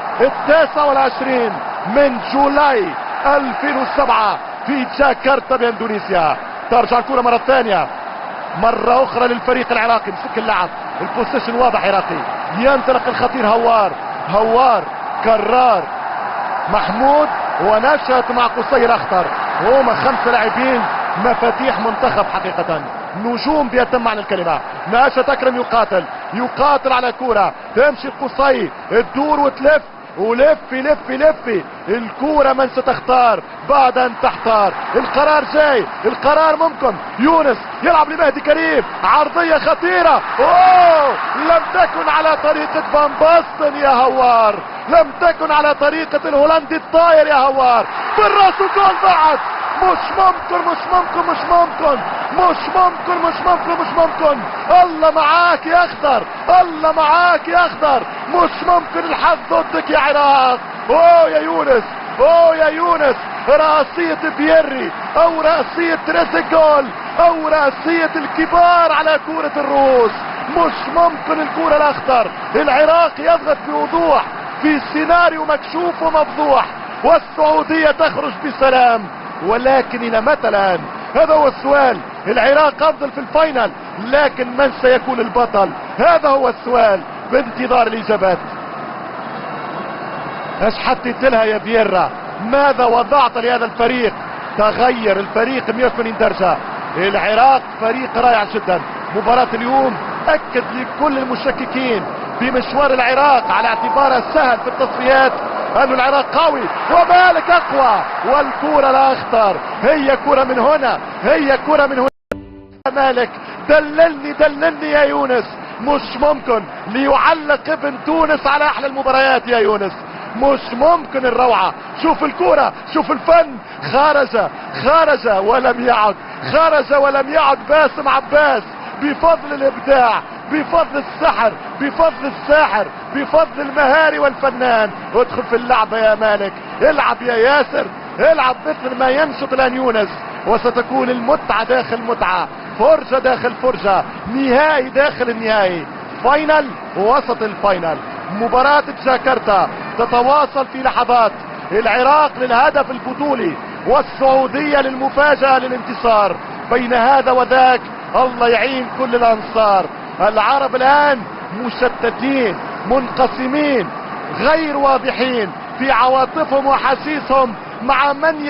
29 من جولاي 2007 في جاكرتا باندونيسيا. ترجع الكرة مرة ثانية، مرة اخرى للفريق العراقي. مسك اللعب، البوزيشن واضح عراقي. ينطلق الخطير هوار كرار محمود، ونشأت مع قصير اخطر. هما 5 لاعبين مفاتيح منتخب حقيقة، نجوم بيتم معنى الكلمة. ناشئ اكرم يقاتل على كورة، تمشي قصي، تدور وتلف ولف الكورة من ستختار بعد ان تحتار. القرار جاي، القرار ممكن. يونس يلعب لمهدي كريم، عرضية خطيرة. لم تكن على طريقة فان باستن يا هوار، لم تكن على طريقة الهولندي الطاير يا هوار. بالراس وجول بعد. مش ممكن. الله معاك يا اخضر، الله معاك يا اخضر. مش ممكن، الحظ ضدك يا عراق. يا يونس، راسية بيري او راسية تريزيجول او راسية الكبار على كورة الروس. مش ممكن الكورة الاخضر. العراق يضغط بوضوح في سيناريو مكشوف ومفضوح، والسعودية تخرج بسلام. ولكن الى متى الان؟ هذا هو السؤال. العراق افضل في الفاينل، لكن من سيكون البطل؟ هذا هو السؤال، بانتظار الاجابات. ايش حطيت لها يا بييرا؟ ماذا وضعت لهذا الفريق؟ تغير الفريق 180 درجة. العراق فريق رائع جدا. مباراة اليوم اكد لكل المشككين في مشوار العراق على اعتباره سهل في التصفيات أن العراق قوي ومالك اقوى. والكرة لا اخطر، هي كرة من هنا، هي كرة من هنا. مالك دللني يا يونس. مش ممكن ليعلق ابن تونس على احلى المباريات يا يونس. مش ممكن الروعة. شوف الكرة، شوف الفن. خرج ولم يعد باسم عباس، بفضل الابداع، بفضل السحر، بفضل الساحر، بفضل المهاري والفنان. ادخل في اللعبة يا مالك، العب يا ياسر، العب مثل ما ينشط الان يونس. وستكون المتعة داخل متعة، فرجة داخل فرجة، نهائي داخل النهائي، فاينل ووسط الفاينل. مباراة جاكرتا تتواصل في لحظات. العراق للهدف البطولي، والسعودية للمفاجأة للانتصار. بين هذا وذاك الله يعين كل الانصار. العرب الان مشتتين، منقسمين، غير واضحين في عواطفهم وحسيسهم مع من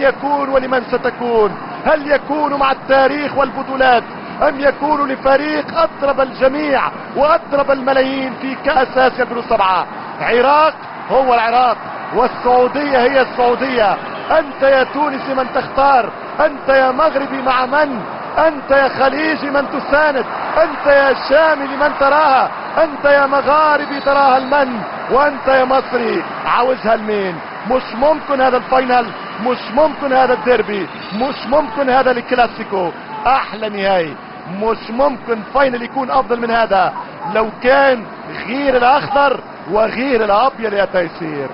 يكون ولمن ستكون. هل يكون مع التاريخ والبطولات، ام يكون لفريق اضرب الجميع واضرب الملايين في كأس اسيا 2007؟ عراق هو العراق، والسعودية هي السعودية. انت يا تونسي من تختار، انت يا مغربي مع من، انت يا خليجي من تساند، انت يا شامي لمن تراها، انت يا مغاربي تراها لمن، وانت يا مصري عاوزها لمين؟ مش ممكن هذا الفاينل، مش ممكن هذا الديربي، مش ممكن هذا الكلاسيكو. احلى نهائي، مش ممكن فاينل يكون افضل من هذا لو كان غير الاخضر وغير الابيض يا تيسير.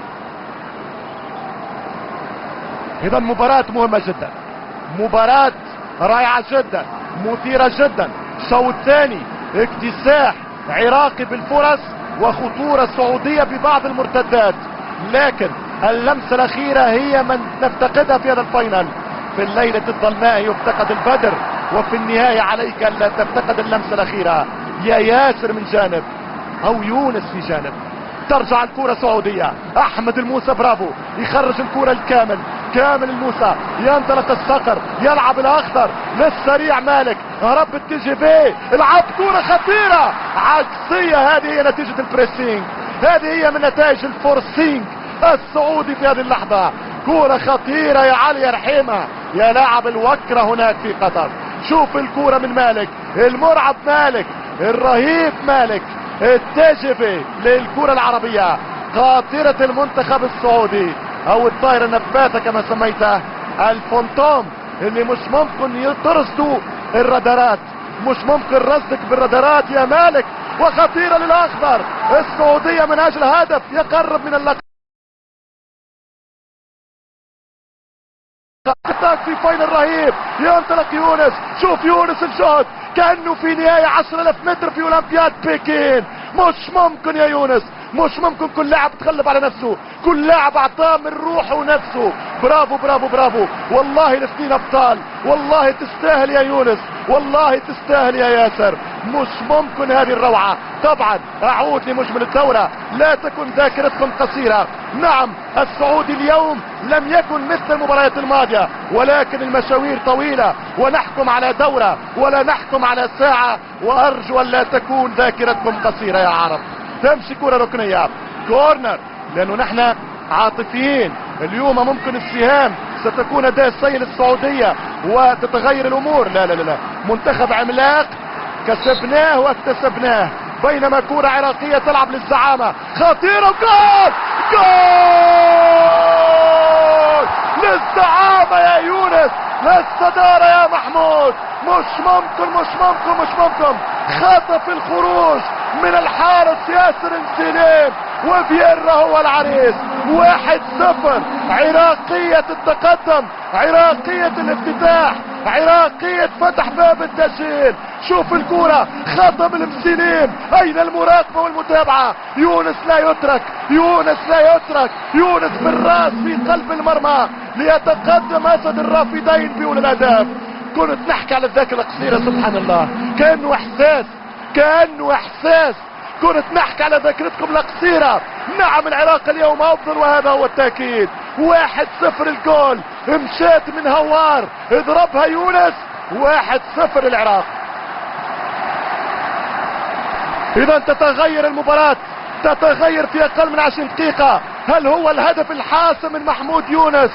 اذا مباراة مهمة جدا، مباراة رائعة جدا، مثيرة جدا. شوط ثاني اكتساح عراقي بالفرص وخطورة سعودية ببعض المرتدات، لكن اللمسة الأخيرة هي من نفتقدها في هذا الفاينل. في الليلة الظلماء يفتقد البدر، وفي النهاية عليك ألا تفتقد اللمسة الأخيرة. يا ياسر من جانب أو يونس في جانب. ترجع الكرة سعودية، أحمد الموسى برافو، يخرج الكرة الكامل، كامل الموسى، ينطلق الصقر، يلعب الأخضر للسريع مالك، هرب تجي بيه، العب كرة خطيرة عكسية. هذه هي نتيجة البريسينج، هذه هي من نتائج الفورسينج السعودي في هذه اللحظة. كرة خطيرة يا علي يا رحيمة، يا لاعب الوكرة هناك في قطر. شوف الكرة من مالك، المرعب مالك، الرهيب مالك، التجفي للكرة العربية، قاطرة المنتخب السعودي او الطائرة النباتة كما سميته، الفونتوم اللي مش ممكن ترصدوا الرادارات، مش ممكن رصدك بالرادارات يا مالك. وخطيرة للاخضر. السعودية من اجل هدف يقرب من اللقب في فاينل رهيب. ينطلق يونس، شوف يونس الجهد كأنه في نهاية 10,000 متر في اولمبياد بكين. مش ممكن يا يونس، مش ممكن. كل لاعب تغلب على نفسه، كل لاعب اعطاه من روحه ونفسه. برافو برافو برافو، والله الاثنين ابطال، والله تستاهل يا يونس، والله تستاهل يا ياسر. مش ممكن هذه الروعة. طبعا اعود لمجمل الدورة، لا تكن ذاكرتكم قصيرة. نعم السعودي اليوم لم يكن مثل المباريات الماضية، ولكن المشاوير طويلة ونحكم على دورة ولا نحكم على ساعة، وارجو ان لا تكون ذاكرتكم قصيرة يا عرب. تمشي كرة ركنية كورنر، لانه نحن عاطفيين. اليوم ممكن السهام ستكون اداء سيء للسعودية وتتغير الامور. لا لا لا، منتخب عملاق كسبناه واكتسبناه، بينما كرة عراقية تلعب للزعامة خطيرة. جول جول للزعامة يا يونس، للصدارة يا محمود. مش ممكن مش ممكن مش ممكن. خطف الخروج من الحارس ياسر سليم، وفييرا هو العريس. 1-0. عراقية التقدم، عراقية الافتتاح، عراقية فتح باب التسجيل. شوف الكرة، خطب المسلم. اين المراقبة والمتابعة؟ يونس لا يترك، يونس لا يترك. يونس بالراس في قلب المرمى ليتقدم اسد الرافدين بأولى الاهداف. كنت نحكي على الذاكرة القصيرة، سبحان الله، كأنه احساس، كأنه احساس. كنت نحكي على ذاكرتكم القصيرة. نعم العراق اليوم افضل، وهذا هو التأكيد. 1-0 الجول، مشات من هوار، اضربها يونس. 1-0 العراق. اذا تتغير المباراة، تتغير في اقل من 20 دقيقة. هل هو الهدف الحاسم من محمود يونس،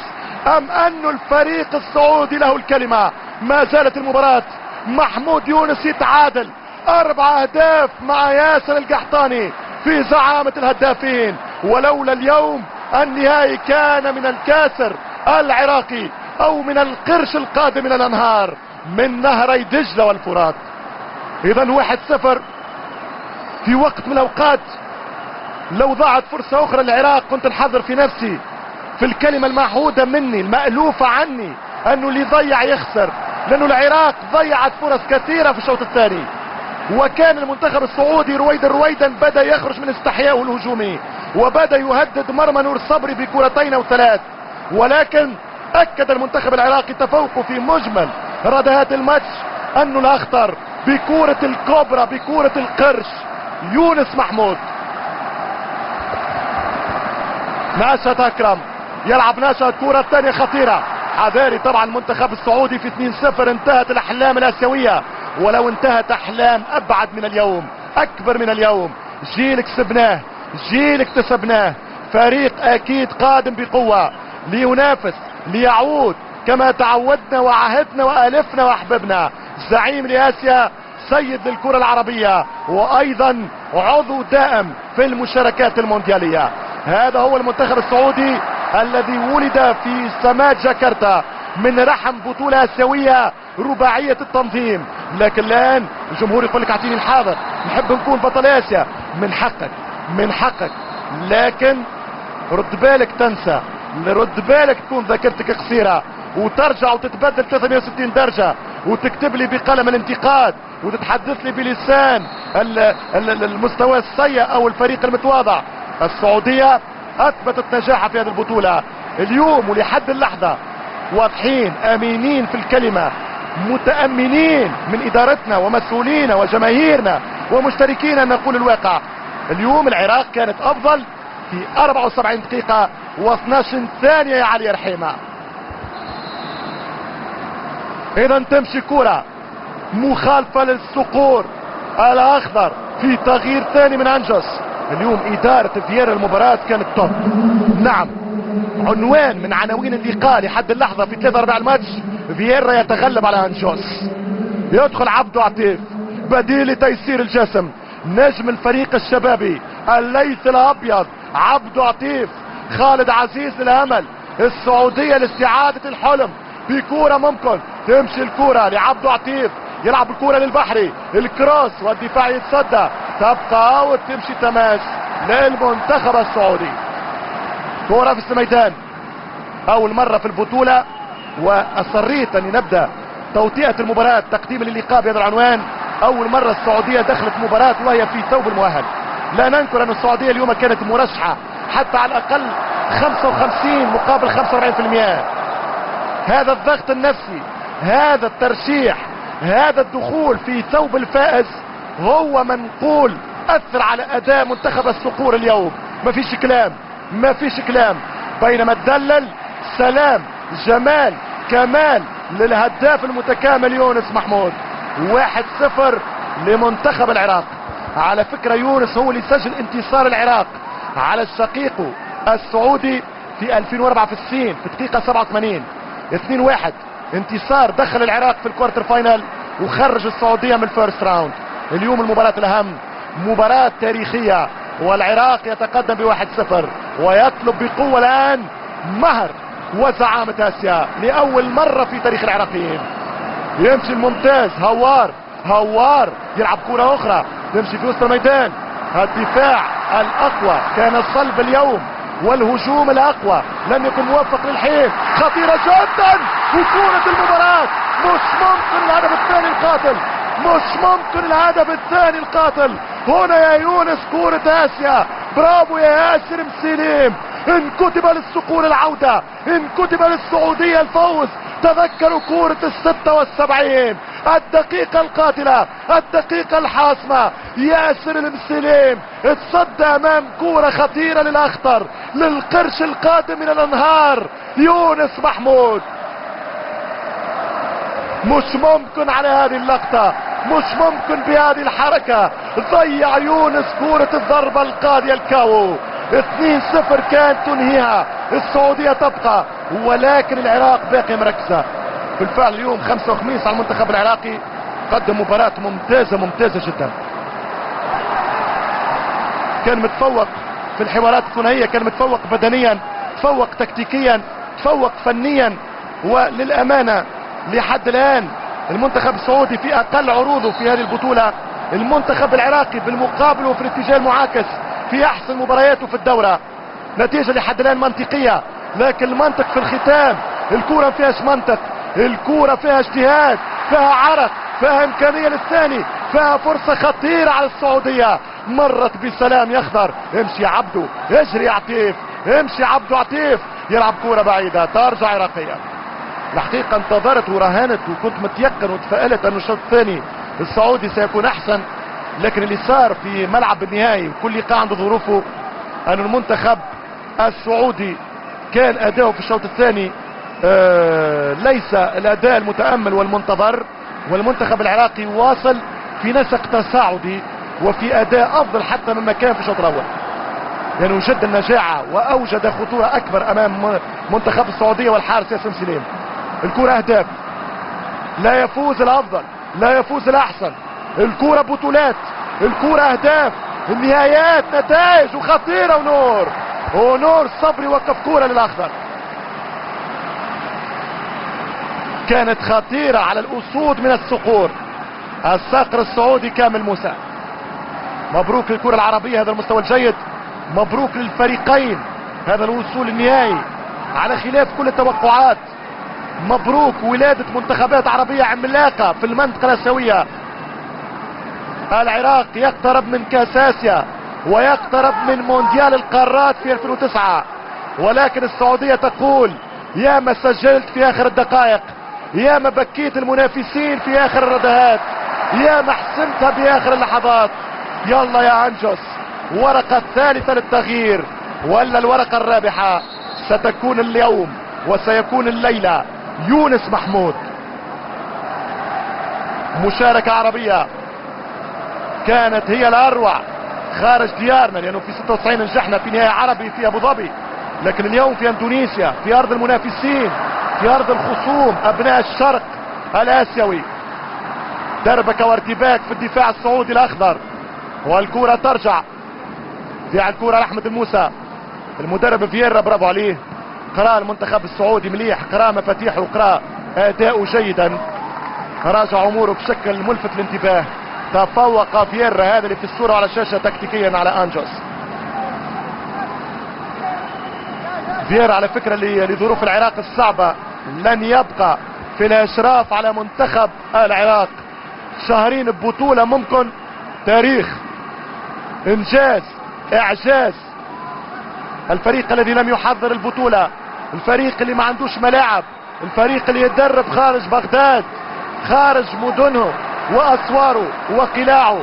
ام ان الفريق السعودي له الكلمة؟ ما زالت المباراة، محمود يونس يتعادل 4 اهداف مع ياسر القحطاني في زعامة الهدافين. ولولا اليوم النهائي كان من الكاسر العراقي، او من القرش القادم من الانهار من نهري دجلة والفرات. اذا 1-0 في وقت من الاوقات. لو ضاعت فرصة اخرى للعراق كنت نحضر في نفسي في الكلمة المعهودة مني المألوفة عني، انه اللي يضيع يخسر. لانه العراق ضيعت فرص كثيرة في الشوط الثاني، وكان المنتخب السعودي رويدا بدأ يخرج من استحيائه الهجومي، وبدأ يهدد مرمى نور صبري بكرتين او 3. ولكن اكد المنتخب العراقي تفوقه في مجمل ردهات الماتش، انه الاخطر بكرة الكوبرا، بكرة القرش يونس محمود. ناشد اكرم يلعب، ناشد كرة ثانية خطيرة. حذاري طبعا المنتخب السعودي في 2-0. انتهت الاحلام الاسيوية، ولو انتهت احلام ابعد من اليوم، اكبر من اليوم. جيل كسبناه، جيل اكتسبناه، فريق اكيد قادم بقوة لينافس، ليعود كما تعودنا وعهدنا والفنا واحببنا. زعيم لاسيا، سيد للكرة العربية، وايضا عضو دائم في المشاركات المونديالية. هذا هو المنتخب السعودي الذي ولد في سمات جاكرتا من رحم بطولة اسيوية رباعية التنظيم. لكن الان الجمهور يقول لك اعطيني الحاضر، نحب نكون بطل اسيا. من حقك، من حقك، لكن رد بالك تنسى، رد بالك تكون ذاكرتك قصيرة وترجع وتتبدل 360 درجة وتكتب لي بقلم الانتقاد وتتحدث لي بلسان المستوى السيء او الفريق المتواضع. السعودية اثبتت نجاحها في هذه البطولة اليوم، ولحد اللحظة واضحين، امينين في الكلمة، متأمنين من ادارتنا ومسؤولينا وجماهيرنا ومشتركين ان نقول الواقع. اليوم العراق كانت افضل في 74 دقيقة و12 ثانية يا علي رحيمة. اذا تمشي كرة مخالفة للصقور الاخضر في تغيير ثاني من انجس. اليوم ادارة فييرا المباراة كانت توب. نعم، عنوان من عناوين اللقاء لحد اللحظة في 3-4 الماتش، فييرا يتغلب على انجوس. يدخل عبدو عطيف بديل لتيسير الجسم، نجم الفريق الشبابي الليث الابيض عبدو عطيف. خالد عزيز للامل، السعودية لاستعادة الحلم بكورة ممكن تمشي الكورة لعبدو عطيف، يلعب الكورة للبحري، الكروس والدفاع يتصدى. تبقى وتمشي تماس للمنتخب السعودي. كرة في الميدان اول مرة في البطولة، واصريت اني نبدأ توطئة المباراة تقديما للقاء بهذا العنوان. اول مرة السعودية دخلت مباراة وهي في ثوب المؤهل. لا ننكر ان السعودية اليوم كانت مرشحة حتى على الاقل 55 مقابل 45%. هذا الضغط النفسي، هذا الترشيح، هذا الدخول في ثوب الفائز هو منقول اثر على اداء منتخب الصقور اليوم. ما فيش كلام، ما فيش كلام. بينما تدلل سلام جمال كمال للهداف المتكامل يونس محمود. 1-0 لمنتخب العراق. على فكرة يونس هو اللي سجل انتصار العراق على الشقيق السعودي في 2004 في الصين في الدقيقة 87. 2-1 انتصار دخل العراق في الكوارتر فاينل وخرج السعودية من الفيرست راوند. اليوم المباراة الأهم، مباراة تاريخية، والعراق يتقدم ب1-0 ويطلب بقوة الآن مهر وزعامة آسيا لأول مرة في تاريخ العراقيين. يمشي الممتاز هوار يلعب كرة أخرى تمشي في وسط الميدان. الدفاع الأقوى كان صلب اليوم والهجوم الأقوى لم يكن موفق للحيل. خطيرة جدا وكرة المباراة. مش ممكن الهدف الثاني القاتل، مش ممكن الهدف الثاني القاتل هنا يا يونس. كرة آسيا، برافو يا ياسر مسلم. ان كتب للصقور العودة، ان كتب للسعودية الفوز. تذكروا كرة 76 الدقيقة القاتلة، الدقيقة الحاسمة. ياسر المسلم اتصدى امام كرة خطيرة للاخطر، للقرش القادم من الانهار يونس محمود. مش ممكن على هذه اللقطة، مش ممكن بهذه الحركة. ضيع يونس كرة الضربة القاضية الكاو. 2-0 كانت تنهيها السعودية تبقى، ولكن العراق باقي مركزة. بالفعل اليوم 5 وخميس على المنتخب العراقي قدم مباراة ممتازة جدا. كان متفوق في الحوارات الثنائية، كان متفوق بدنيا، تفوق تكتيكيا، تفوق فنيا. وللأمانة لحد الآن المنتخب السعودي في أقل عروضه في هذه البطولة. المنتخب العراقي بالمقابل وفي الاتجاه المعاكس في أحسن مبارياته في الدورة. نتيجة لحد الآن منطقية، لكن المنطق في الختام. الكرة ما فيهاش منطق، الكرة فيها اجتهاد، فيها عرق، فيها إمكانية للثاني، فيها فرصة خطيرة على السعودية. مرت بسلام يخضر. امشي عبده، اجري عطيف، امشي عبده عطيف. يلعب كرة بعيدة ترجع عراقية. الحقيقة انتظرت وراهنت وكنت متيقن وتفائلت أن الشوط الثاني السعودي سيكون أحسن، لكن اللي صار في ملعب النهائي كل لقاء عنده ظروفه. أن المنتخب السعودي كان أداؤه في الشوط الثاني ليس الأداء المتأمل والمنتظر، والمنتخب العراقي واصل في نسق تصاعدي وفي أداء أفضل حتى مما كان في الشوط الأول. يعني وجد النجاعة وأوجد خطورة أكبر أمام منتخب السعودية والحارس ياسر سليم. الكرة أهداف، لا يفوز الأفضل، لا يفوز الأحسن. الكرة بطولات، الكرة أهداف، النهايات نتائج وخطيرة. ونور صبري وقف كرة للأخضر كانت خطيرة على الأسود من الصقور. الصقر السعودي كامل موسى. مبروك للكرة العربية هذا المستوى الجيد، مبروك للفريقين هذا الوصول النهائي على خلاف كل التوقعات. مبروك ولادة منتخبات عربية عملاقة في المنطقة الآسيوية. العراق يقترب من كاس آسيا ويقترب من مونديال القارات في 2009، ولكن السعودية تقول يا ما سجلت في آخر الدقائق، يا ما بكيت المنافسين في آخر الردهات، يا ما حسمتها بآخر اللحظات. يلا يا أنجس، ورقة الثالثة للتغيير ولا الورقة الرابحة ستكون اليوم وسيكون الليلة. يونس محمود، مشاركة عربية كانت هي الأروع خارج ديارنا، لأنه في 96 نجحنا في نهائي عربي في أبو ظبي، لكن اليوم في اندونيسيا، في أرض المنافسين، في أرض الخصوم أبناء الشرق الآسيوي. دربكة وارتباك في الدفاع السعودي الأخضر، والكرة ترجع في الكرة لأحمد الموسى. المدرب فييرا برافو عليه، قرأ المنتخب السعودي مليح، قرأ مفاتيحه وقرأ أداؤه جيدا، راجع أموره بشكل ملفت للانتباه. تفوق فييرا، هذا اللي في الصورة على الشاشة تكتيكيا على انجوس. فييرا على فكرة لظروف العراق الصعبة لن يبقى في الاشراف على منتخب العراق. شهرين ببطولة ممكن تاريخ، انجاز، اعجاز. الفريق الذي لم يحضر البطولة، الفريق اللي ما عندوش ملاعب، الفريق اللي يتدرب خارج بغداد، خارج مدنه واسواره وقلاعه،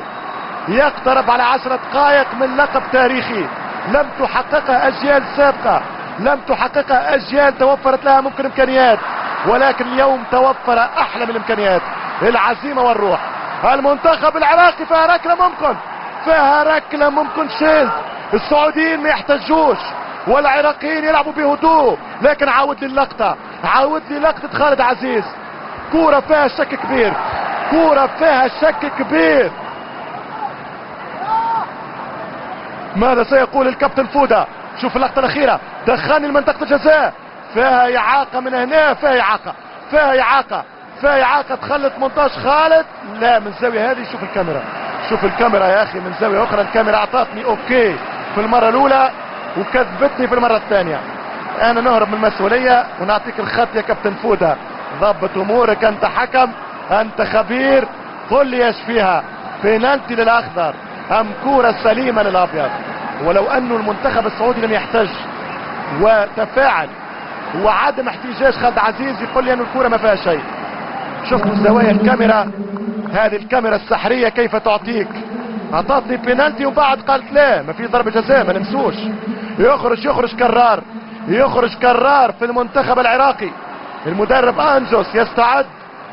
يقترب على 10 دقائق من لقب تاريخي لم تحققه اجيال سابقة، لم تحققها اجيال توفرت لها ممكن امكانيات، ولكن اليوم توفر احلى من الامكانيات، العزيمة والروح. المنتخب العراقي فيها ركلة ممكن، فيها ركلة ممكن شيل. السعوديين ما يحتجوش والعراقيين يلعبوا بهدوء، لكن عاود لي اللقطة، عاود لي لقطة خالد عزيز. كورة فيها شك كبير، كورة فيها شك كبير. ماذا سيقول الكابتن فودة؟ شوف اللقطة الأخيرة، دخلني لمنطقة الجزاء، فيها إعاقة من هنا، فيها إعاقة، فيها إعاقة، فيها إعاقة. تخلت مونتاج خالد، لا من الزاوية هذه. شوف الكاميرا، شوف الكاميرا يا أخي من زاوية أخرى. الكاميرا أعطتني أوكي في المرة الأولى وكذبتني في المرة الثانية. أنا نهرب من المسؤولية ونعطيك الخط يا كابتن فودة. ضبط أمورك، أنت حكم، أنت خبير، قل لي ايش فيها، بينالتي للأخضر أم كورة سليمة للأبيض؟ ولو أنه المنتخب السعودي لم يحتج وتفاعل وعدم احتجاج خالد عزيز يقول لي أن الكورة ما فيها شيء. شفتوا زوايا الكاميرا، هذه الكاميرا السحرية كيف تعطيك. أعطتني بينالتي وبعد قالت لا ما في ضربة جزاء، ما ننسوش. يخرج كرار، يخرج كرار في المنتخب العراقي. المدرب أنجوس يستعد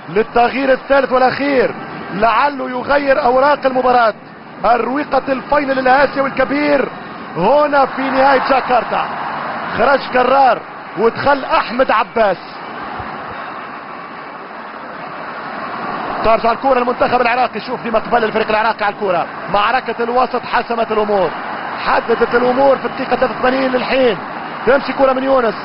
للتغيير الثالث والأخير، لعله يغير أوراق المباراة. أروقة الفاينل الآسيوي الكبير هنا في نهاية جاكرتا. خرج كرار ودخل أحمد عباس. ترجع الكرة المنتخب العراقي. شوف دي مقبل الفريق العراقي على الكرة. معركة الوسط حسمت الأمور، حددت الأمور في الدقيقة 83 للحين. تمشي كرة من يونس،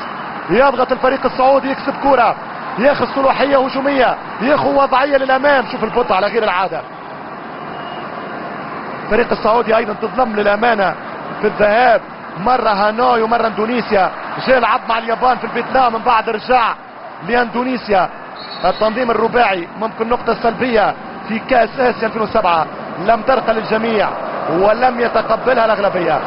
يضغط الفريق السعودي، يكسب كرة، ياخذ صلاحية هجومية، ياخذ وضعية للأمام. شوف البطء على غير العادة. الفريق السعودي أيضا تظلم للأمانة في الذهاب، مرة هانوي ومرة اندونيسيا. جاء لعب مع اليابان في الفيتنام من بعد رجع لاندونيسيا. التنظيم الرباعي ممكن نقطة سلبية في كأس آسيا 2007 لم ترقى للجميع ولم يتقبلها الأغلبية.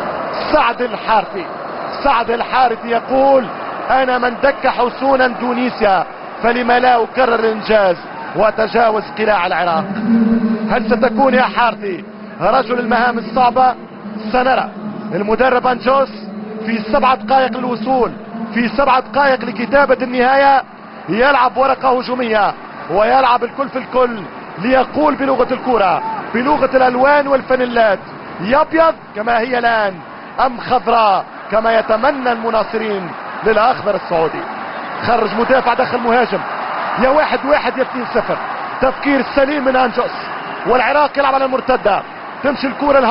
سعد الحارثي يقول أنا من دك حصون اندونيسيا فلما لا أكرر الإنجاز وتجاوز قلاع العراق. هل ستكون يا حارثي رجل المهام الصعبة؟ سنرى. المدرب أنجوس في 7 دقائق للوصول، في 7 دقائق لكتابة النهاية، يلعب ورقة هجومية ويلعب الكل في الكل، ليقول بلغة الكرة، بلغة الألوان والفانيلات، يبيض كما هي الآن أم خضراء كما يتمنى المناصرين للأخضر السعودي. خرج مدافع دخل مهاجم، يا 1-1 يا 2-0. تفكير سليم من أنجوس. والعراق يلعب على المرتدة، تمشي الكرة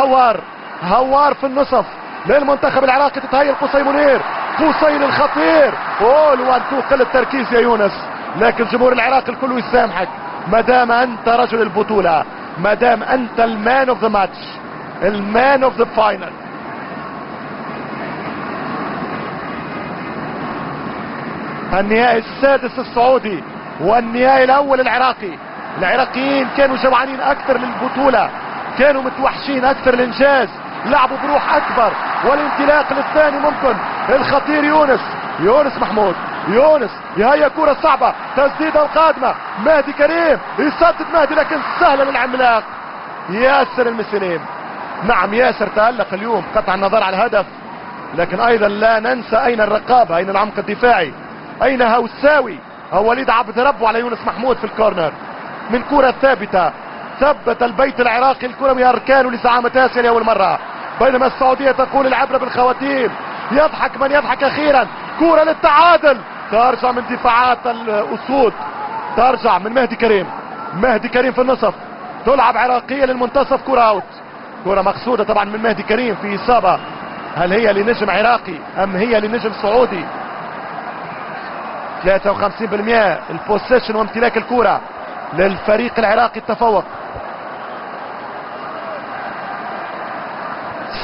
هوار في النصف للمنتخب العراقي. تتهيأ قصي منير، قصي الخطير. لوان قلة التركيز يا يونس، لكن جمهور العراق الكل يسامحك ما دام انت رجل البطولة، ما دام انت المان اوف ذا ماتش، المان اوف ذا فاينل. النهائي السادس السعودي والنهائي الاول العراقي. العراقيين كانوا جوعانين اكثر للبطولة، كانوا متوحشين اكثر للانجاز، لعبوا بروح اكبر والانطلاق للثاني ممكن. الخطير يونس محمود، يونس هي كرة صعبة، تسديدة القادمة، مهدي كريم يسدد مهدي لكن سهلة للعملاق ياسر المسلم. نعم ياسر تألق اليوم قطع النظر على الهدف، لكن ايضا لا ننسى اين الرقابة، اين العمق الدفاعي، اين هوساوي او وليد عبد ربه على يونس محمود في الكورنر. من كرة ثابتة ثبت البيت العراقي الكرة من اركانه لزعامة اسيا لاول مرة، بينما السعودية تقول العبرة بالخواتيم. يضحك من يضحك اخيرا. كرة للتعادل، ترجع من دفاعات الاسود، ترجع من مهدي كريم في النصف، تلعب عراقية للمنتصف. كرة اوت، كرة مقصودة طبعا من مهدي كريم في اصابة. هل هي لنجم عراقي ام هي لنجم سعودي؟ 53% البوسيشن وامتلاك الكرة للفريق العراقي. التفوق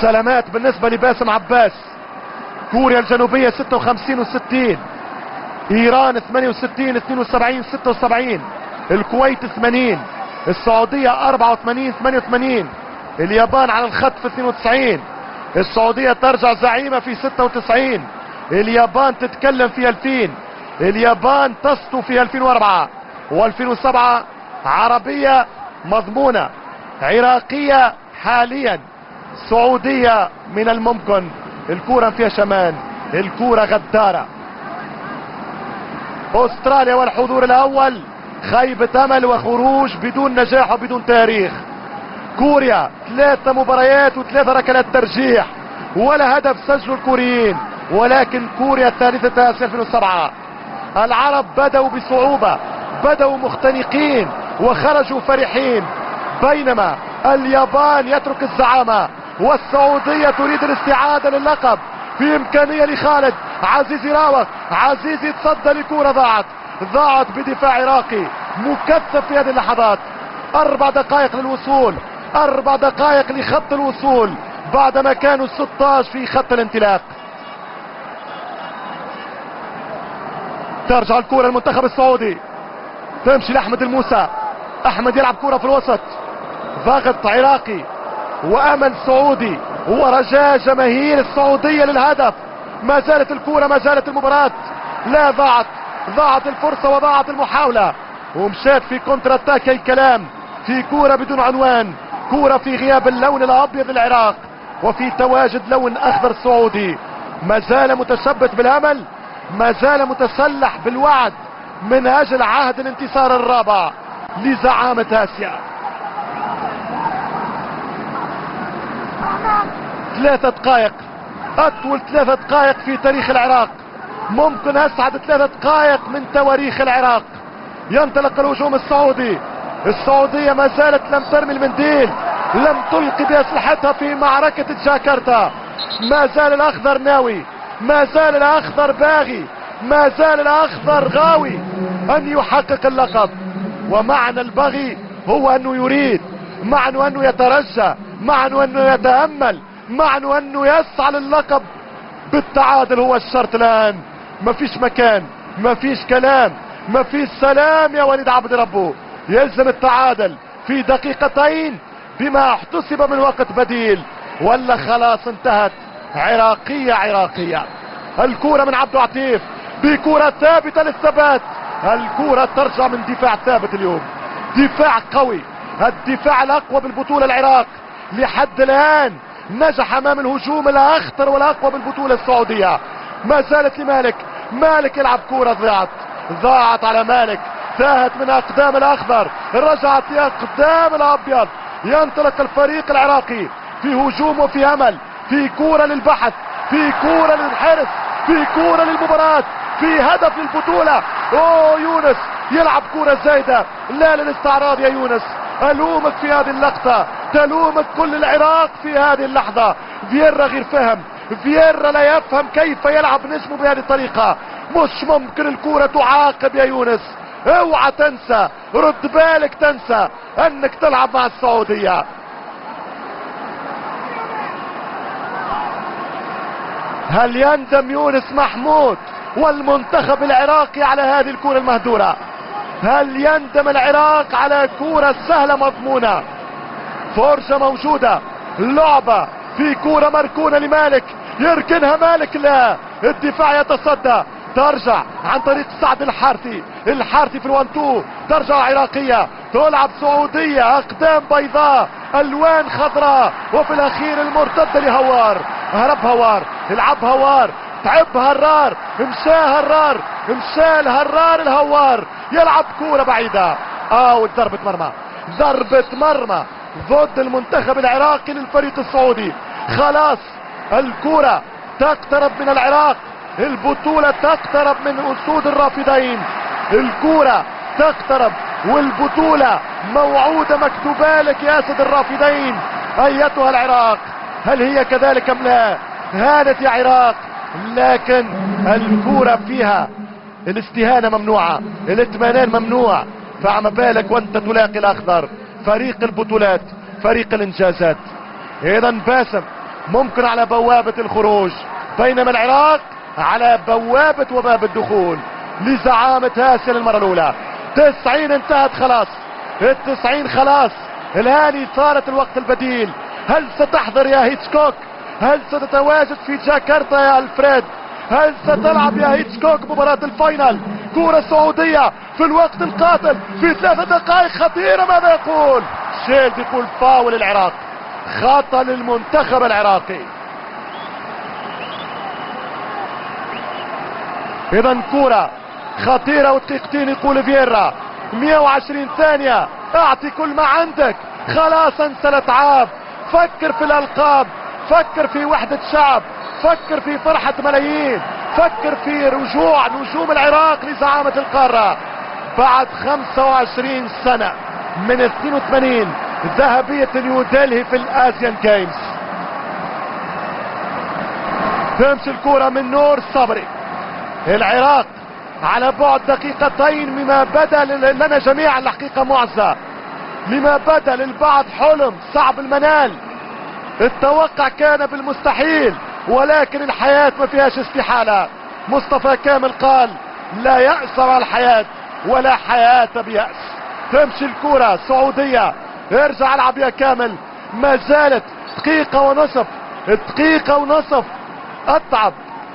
سلامات بالنسبة لباسم عباس. كوريا الجنوبية 56 و60، ايران 68 72 76، الكويت 80، السعودية 84 88، اليابان على الخط في 92، السعودية ترجع زعيمة في 96، اليابان تتكلم في 2000، اليابان تسطو في 2004 و2007. عربية مضمونة، عراقية حاليا، سعودية من الممكن. الكورة فيها شمان، الكورة غدارة. استراليا والحضور الاول، خيبة امل وخروج بدون نجاح وبدون تاريخ. كوريا 3 مباريات و3 ركلات ترجيح، ولا هدف سجله الكوريين، ولكن كوريا الثالثة آسيا 2007. العرب بدأوا بصعوبة، بدأوا مختنقين وخرجوا فرحين، بينما اليابان يترك الزعامة والسعودية تريد الاستعادة للقب. في امكانية لخالد عزيز يراوغ، عزيز يتصدى لكورة ضاعت بدفاع عراقي مكثف في هذه اللحظات. 4 دقائق للوصول، 4 دقائق لخط الوصول بعدما كانوا 16 في خط الانطلاق. ترجع الكورة المنتخب السعودي، تمشي لأحمد الموسى. أحمد يلعب كورة في الوسط، ضغط عراقي وأمل سعودي ورجاء جماهير السعودية للهدف. ما زالت الكورة، ما زالت المباراة، لا ضاعت الفرصة وضاعت المحاولة، ومشات في كونتر اتاك الكلام، في كورة بدون عنوان، كورة في غياب اللون الأبيض للعراق وفي تواجد لون أخضر سعودي. ما زال متشبث بالأمل، ما زال متسلح بالوعد من أجل عهد الانتصار الرابع لزعامة آسيا. 3 دقائق، أطول 3 دقائق في تاريخ العراق، ممكن أسعد 3 دقائق من تواريخ العراق. ينطلق الهجوم السعودي، السعودية ما زالت لم ترمي المنديل، لم تلقي بأسلحتها في معركة جاكرتا. ما زال الأخضر ناوي، ما زال الأخضر باغي، ما زال الأخضر غاوي أن يحقق اللقب. ومعنى البغي هو أنه يريد، معنى أنه يترجى، معنى أنه يتأمل، معنى أنه يسعى للقب. بالتعادل هو الشرط الآن، مفيش مكان، مفيش كلام، مفيش سلام يا وليد عبد ربه. يلزم التعادل في دقيقتين بما احتسب من وقت بديل، ولا خلاص انتهت. عراقية. الكورة من عبد عتيف بكورة ثابتة للثبات. الكورة ترجع من دفاع ثابت اليوم، دفاع قوي، الدفاع الأقوى بالبطولة. العراق لحد الآن نجح أمام الهجوم الأخطر والأقوى بالبطولة السعودية. ما زالت لمالك، مالك يلعب كورة ضاعت على مالك، تاهت من أقدام الأخضر، رجعت لأقدام الأبيض. ينطلق الفريق العراقي في هجوم وفي أمل، في كورة للبحث، في كورة للحرص، في كورة للمباراة، في هدف للبطولة. يونس يلعب كورة زايدة، لا للاستعراض يا يونس. ألومك في هذه اللقطة، تلومك كل العراق في هذه اللحظة. فييرا غير فهم، فييرا لا يفهم كيف يلعب نجمه بهذه الطريقة. مش ممكن الكورة تعاقب يا يونس، اوعى تنسى، رد بالك تنسى انك تلعب مع السعودية. هل يندم يونس محمود والمنتخب العراقي على هذه الكورة المهدورة؟ هل يندم العراق على كورة سهلة مضمونة؟ فرصة موجودة، لعبة في كورة مركونة لمالك، يركنها مالك، لا، الدفاع يتصدى، ترجع عن طريق سعد الحارثي في الوان-تو، ترجع عراقية، تلعب سعودية، اقدام بيضاء، الوان خضراء، وفي الاخير المرتدة لهوار. هرب هوار، العب هوار، تعب هرار، مشى الهرار الهوار، يلعب كورة بعيدة. ضربة مرمى ضد المنتخب العراقي للفريق السعودي. خلاص الكورة تقترب من العراق، البطولة تقترب من أسود الرافدين، الكورة تقترب والبطولة موعودة، مكتوبة لك يا أسد الرافدين أيتها العراق. هل هي كذلك أم لا؟ هانت يا عراق، لكن الكورة فيها الاستهانة ممنوعة، الاطمئنان ممنوع. فعما بالك وانت تلاقي الأخضر، فريق البطولات، فريق الإنجازات. إذا باسم ممكن على بوابة الخروج، بينما العراق على بوابة وباب الدخول لزعامة آسيا للمرة الأولى. 90 انتهت خلاص، ال90 خلاص، الآن صارت الوقت البديل. هل ستحضر يا هيتشكوك؟ هل ستتواجد في جاكرتا يا الفريد؟ هل ستلعب يا هيتشكوك مباراة الفاينل؟ كرة سعودية في الوقت القاتل في 3 دقائق خطيرة. ماذا يقول؟ شيلد يقول فاول العراق، خطأ للمنتخب العراقي. اذا كرة خطيرة ودقيقتين يقول فييرا. 120 ثانية، اعطي كل ما عندك، خلاص انسى الاتعاب، فكر في الالقاب، فكر في وحدة شعب، فكر في فرحة ملايين، فكر في رجوع نجوم العراق لزعامة القارة بعد 25 سنة من 82 ذهبية نيودلهي في الآسيان جيمز. تمشي الكرة من نور صبري. العراق على بعد دقيقتين مما بدا لنا جميعا الحقيقة معزة، لما بدا للبعض حلم صعب المنال. التوقع كان بالمستحيل، ولكن الحياة ما فيهاش استحالة. مصطفى كامل قال لا يأس على الحياة ولا حياة بيأس. تمشي الكرة سعودية، ارجع العب يا كامل. ما زالت دقيقة ونصف، دقيقة ونصف، أتعب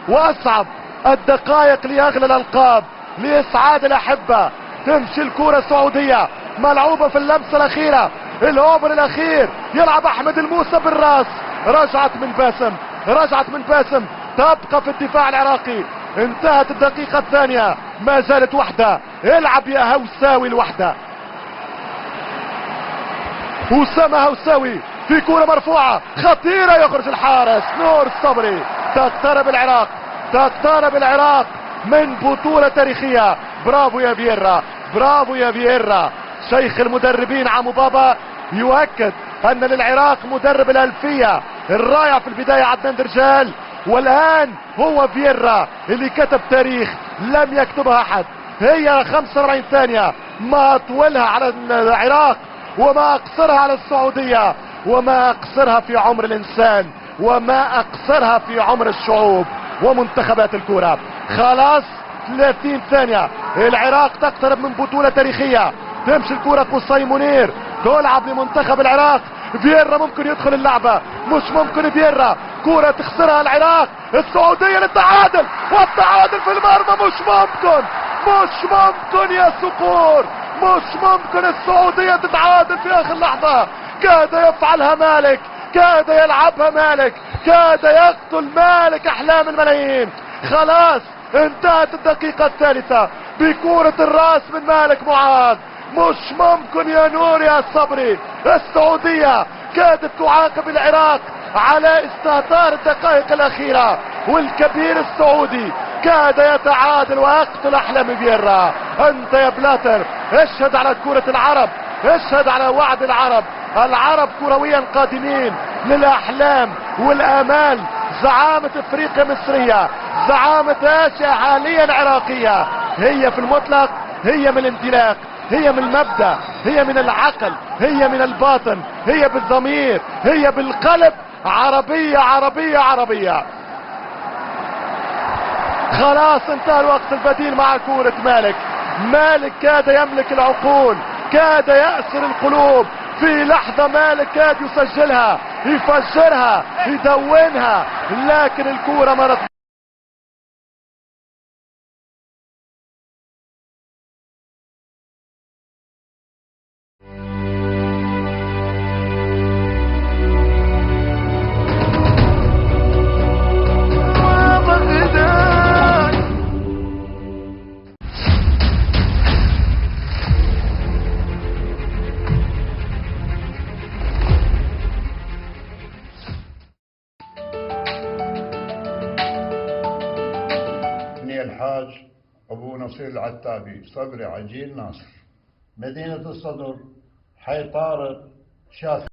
وأصعب الدقائق لأغلى الألقاب لإسعاد الأحبة. تمشي الكرة السعودية ملعوبة في اللمسة الأخيرة، الأوفر الأخير، يلعب أحمد الموسى بالراس، رجعت من باسم، رجعت من باسم، تبقى في الدفاع العراقي. انتهت الدقيقة الثانية، ما زالت وحدة. العب يا هوساوي الوحدة. أسامة هوساوي في كرة مرفوعة خطيرة، يخرج الحارس نور الصبري. تقترب العراق، تقترب العراق من بطولة تاريخية. برافو يا فييرا، برافو يا فييرا. شيخ المدربين عمو بابا يؤكد ان للعراق مدرب الألفية الرائع في البداية عدنان درجال، والآن هو فييرا اللي كتب تاريخ لم يكتبها أحد. هي 45 ثانية، ما أطولها على العراق وما أقصرها على السعودية وما أقصرها في عمر الإنسان وما أقصرها في عمر الشعوب ومنتخبات الكرة. خلاص 30 ثانية، العراق تقترب من بطولة تاريخية. تمشي الكرة قصي منير، تلعب لمنتخب العراق. فييرا ممكن يدخل اللعبة، مش ممكن فييرا. كرة تخسرها العراق، السعودية للتعادل، والتعادل في المرمى. مش ممكن، مش ممكن يا صقور، مش ممكن السعودية تتعادل في آخر لحظة. كاد يفعلها مالك، كاد يلعبها مالك، كاد يقتل مالك أحلام الملايين. خلاص انتهت الدقيقة الثالثة بكرة الراس من مالك معاذ. مش ممكن يا نور يا صبري. السعودية كادت تعاقب العراق على استهتار الدقائق الأخيرة، والكبير السعودي كاد يتعادل ويقتل أحلام فييرا. أنت يا بلاتر اشهد على كرة العرب، اشهد على وعد العرب. العرب كرويا قادمين للأحلام والآمال. زعامة افريقيا مصرية، زعامة آسيا حاليا عراقية. هي في المطلق، هي من الانطلاق، هي من المبدأ، هي من العقل، هي من الباطن، هي بالضمير، هي بالقلب. عربية عربية عربية. خلاص انتهى الوقت البديل مع كرة مالك. مالك كاد يملك العقول، كاد يأسر القلوب. في لحظة مالك كاد يسجلها، يفجرها، يدونها، لكن الكرة مرت. الحاج أبو نصير العتابي، صبري عجيل ناصر، مدينة الصدر، حي طارق، شاف.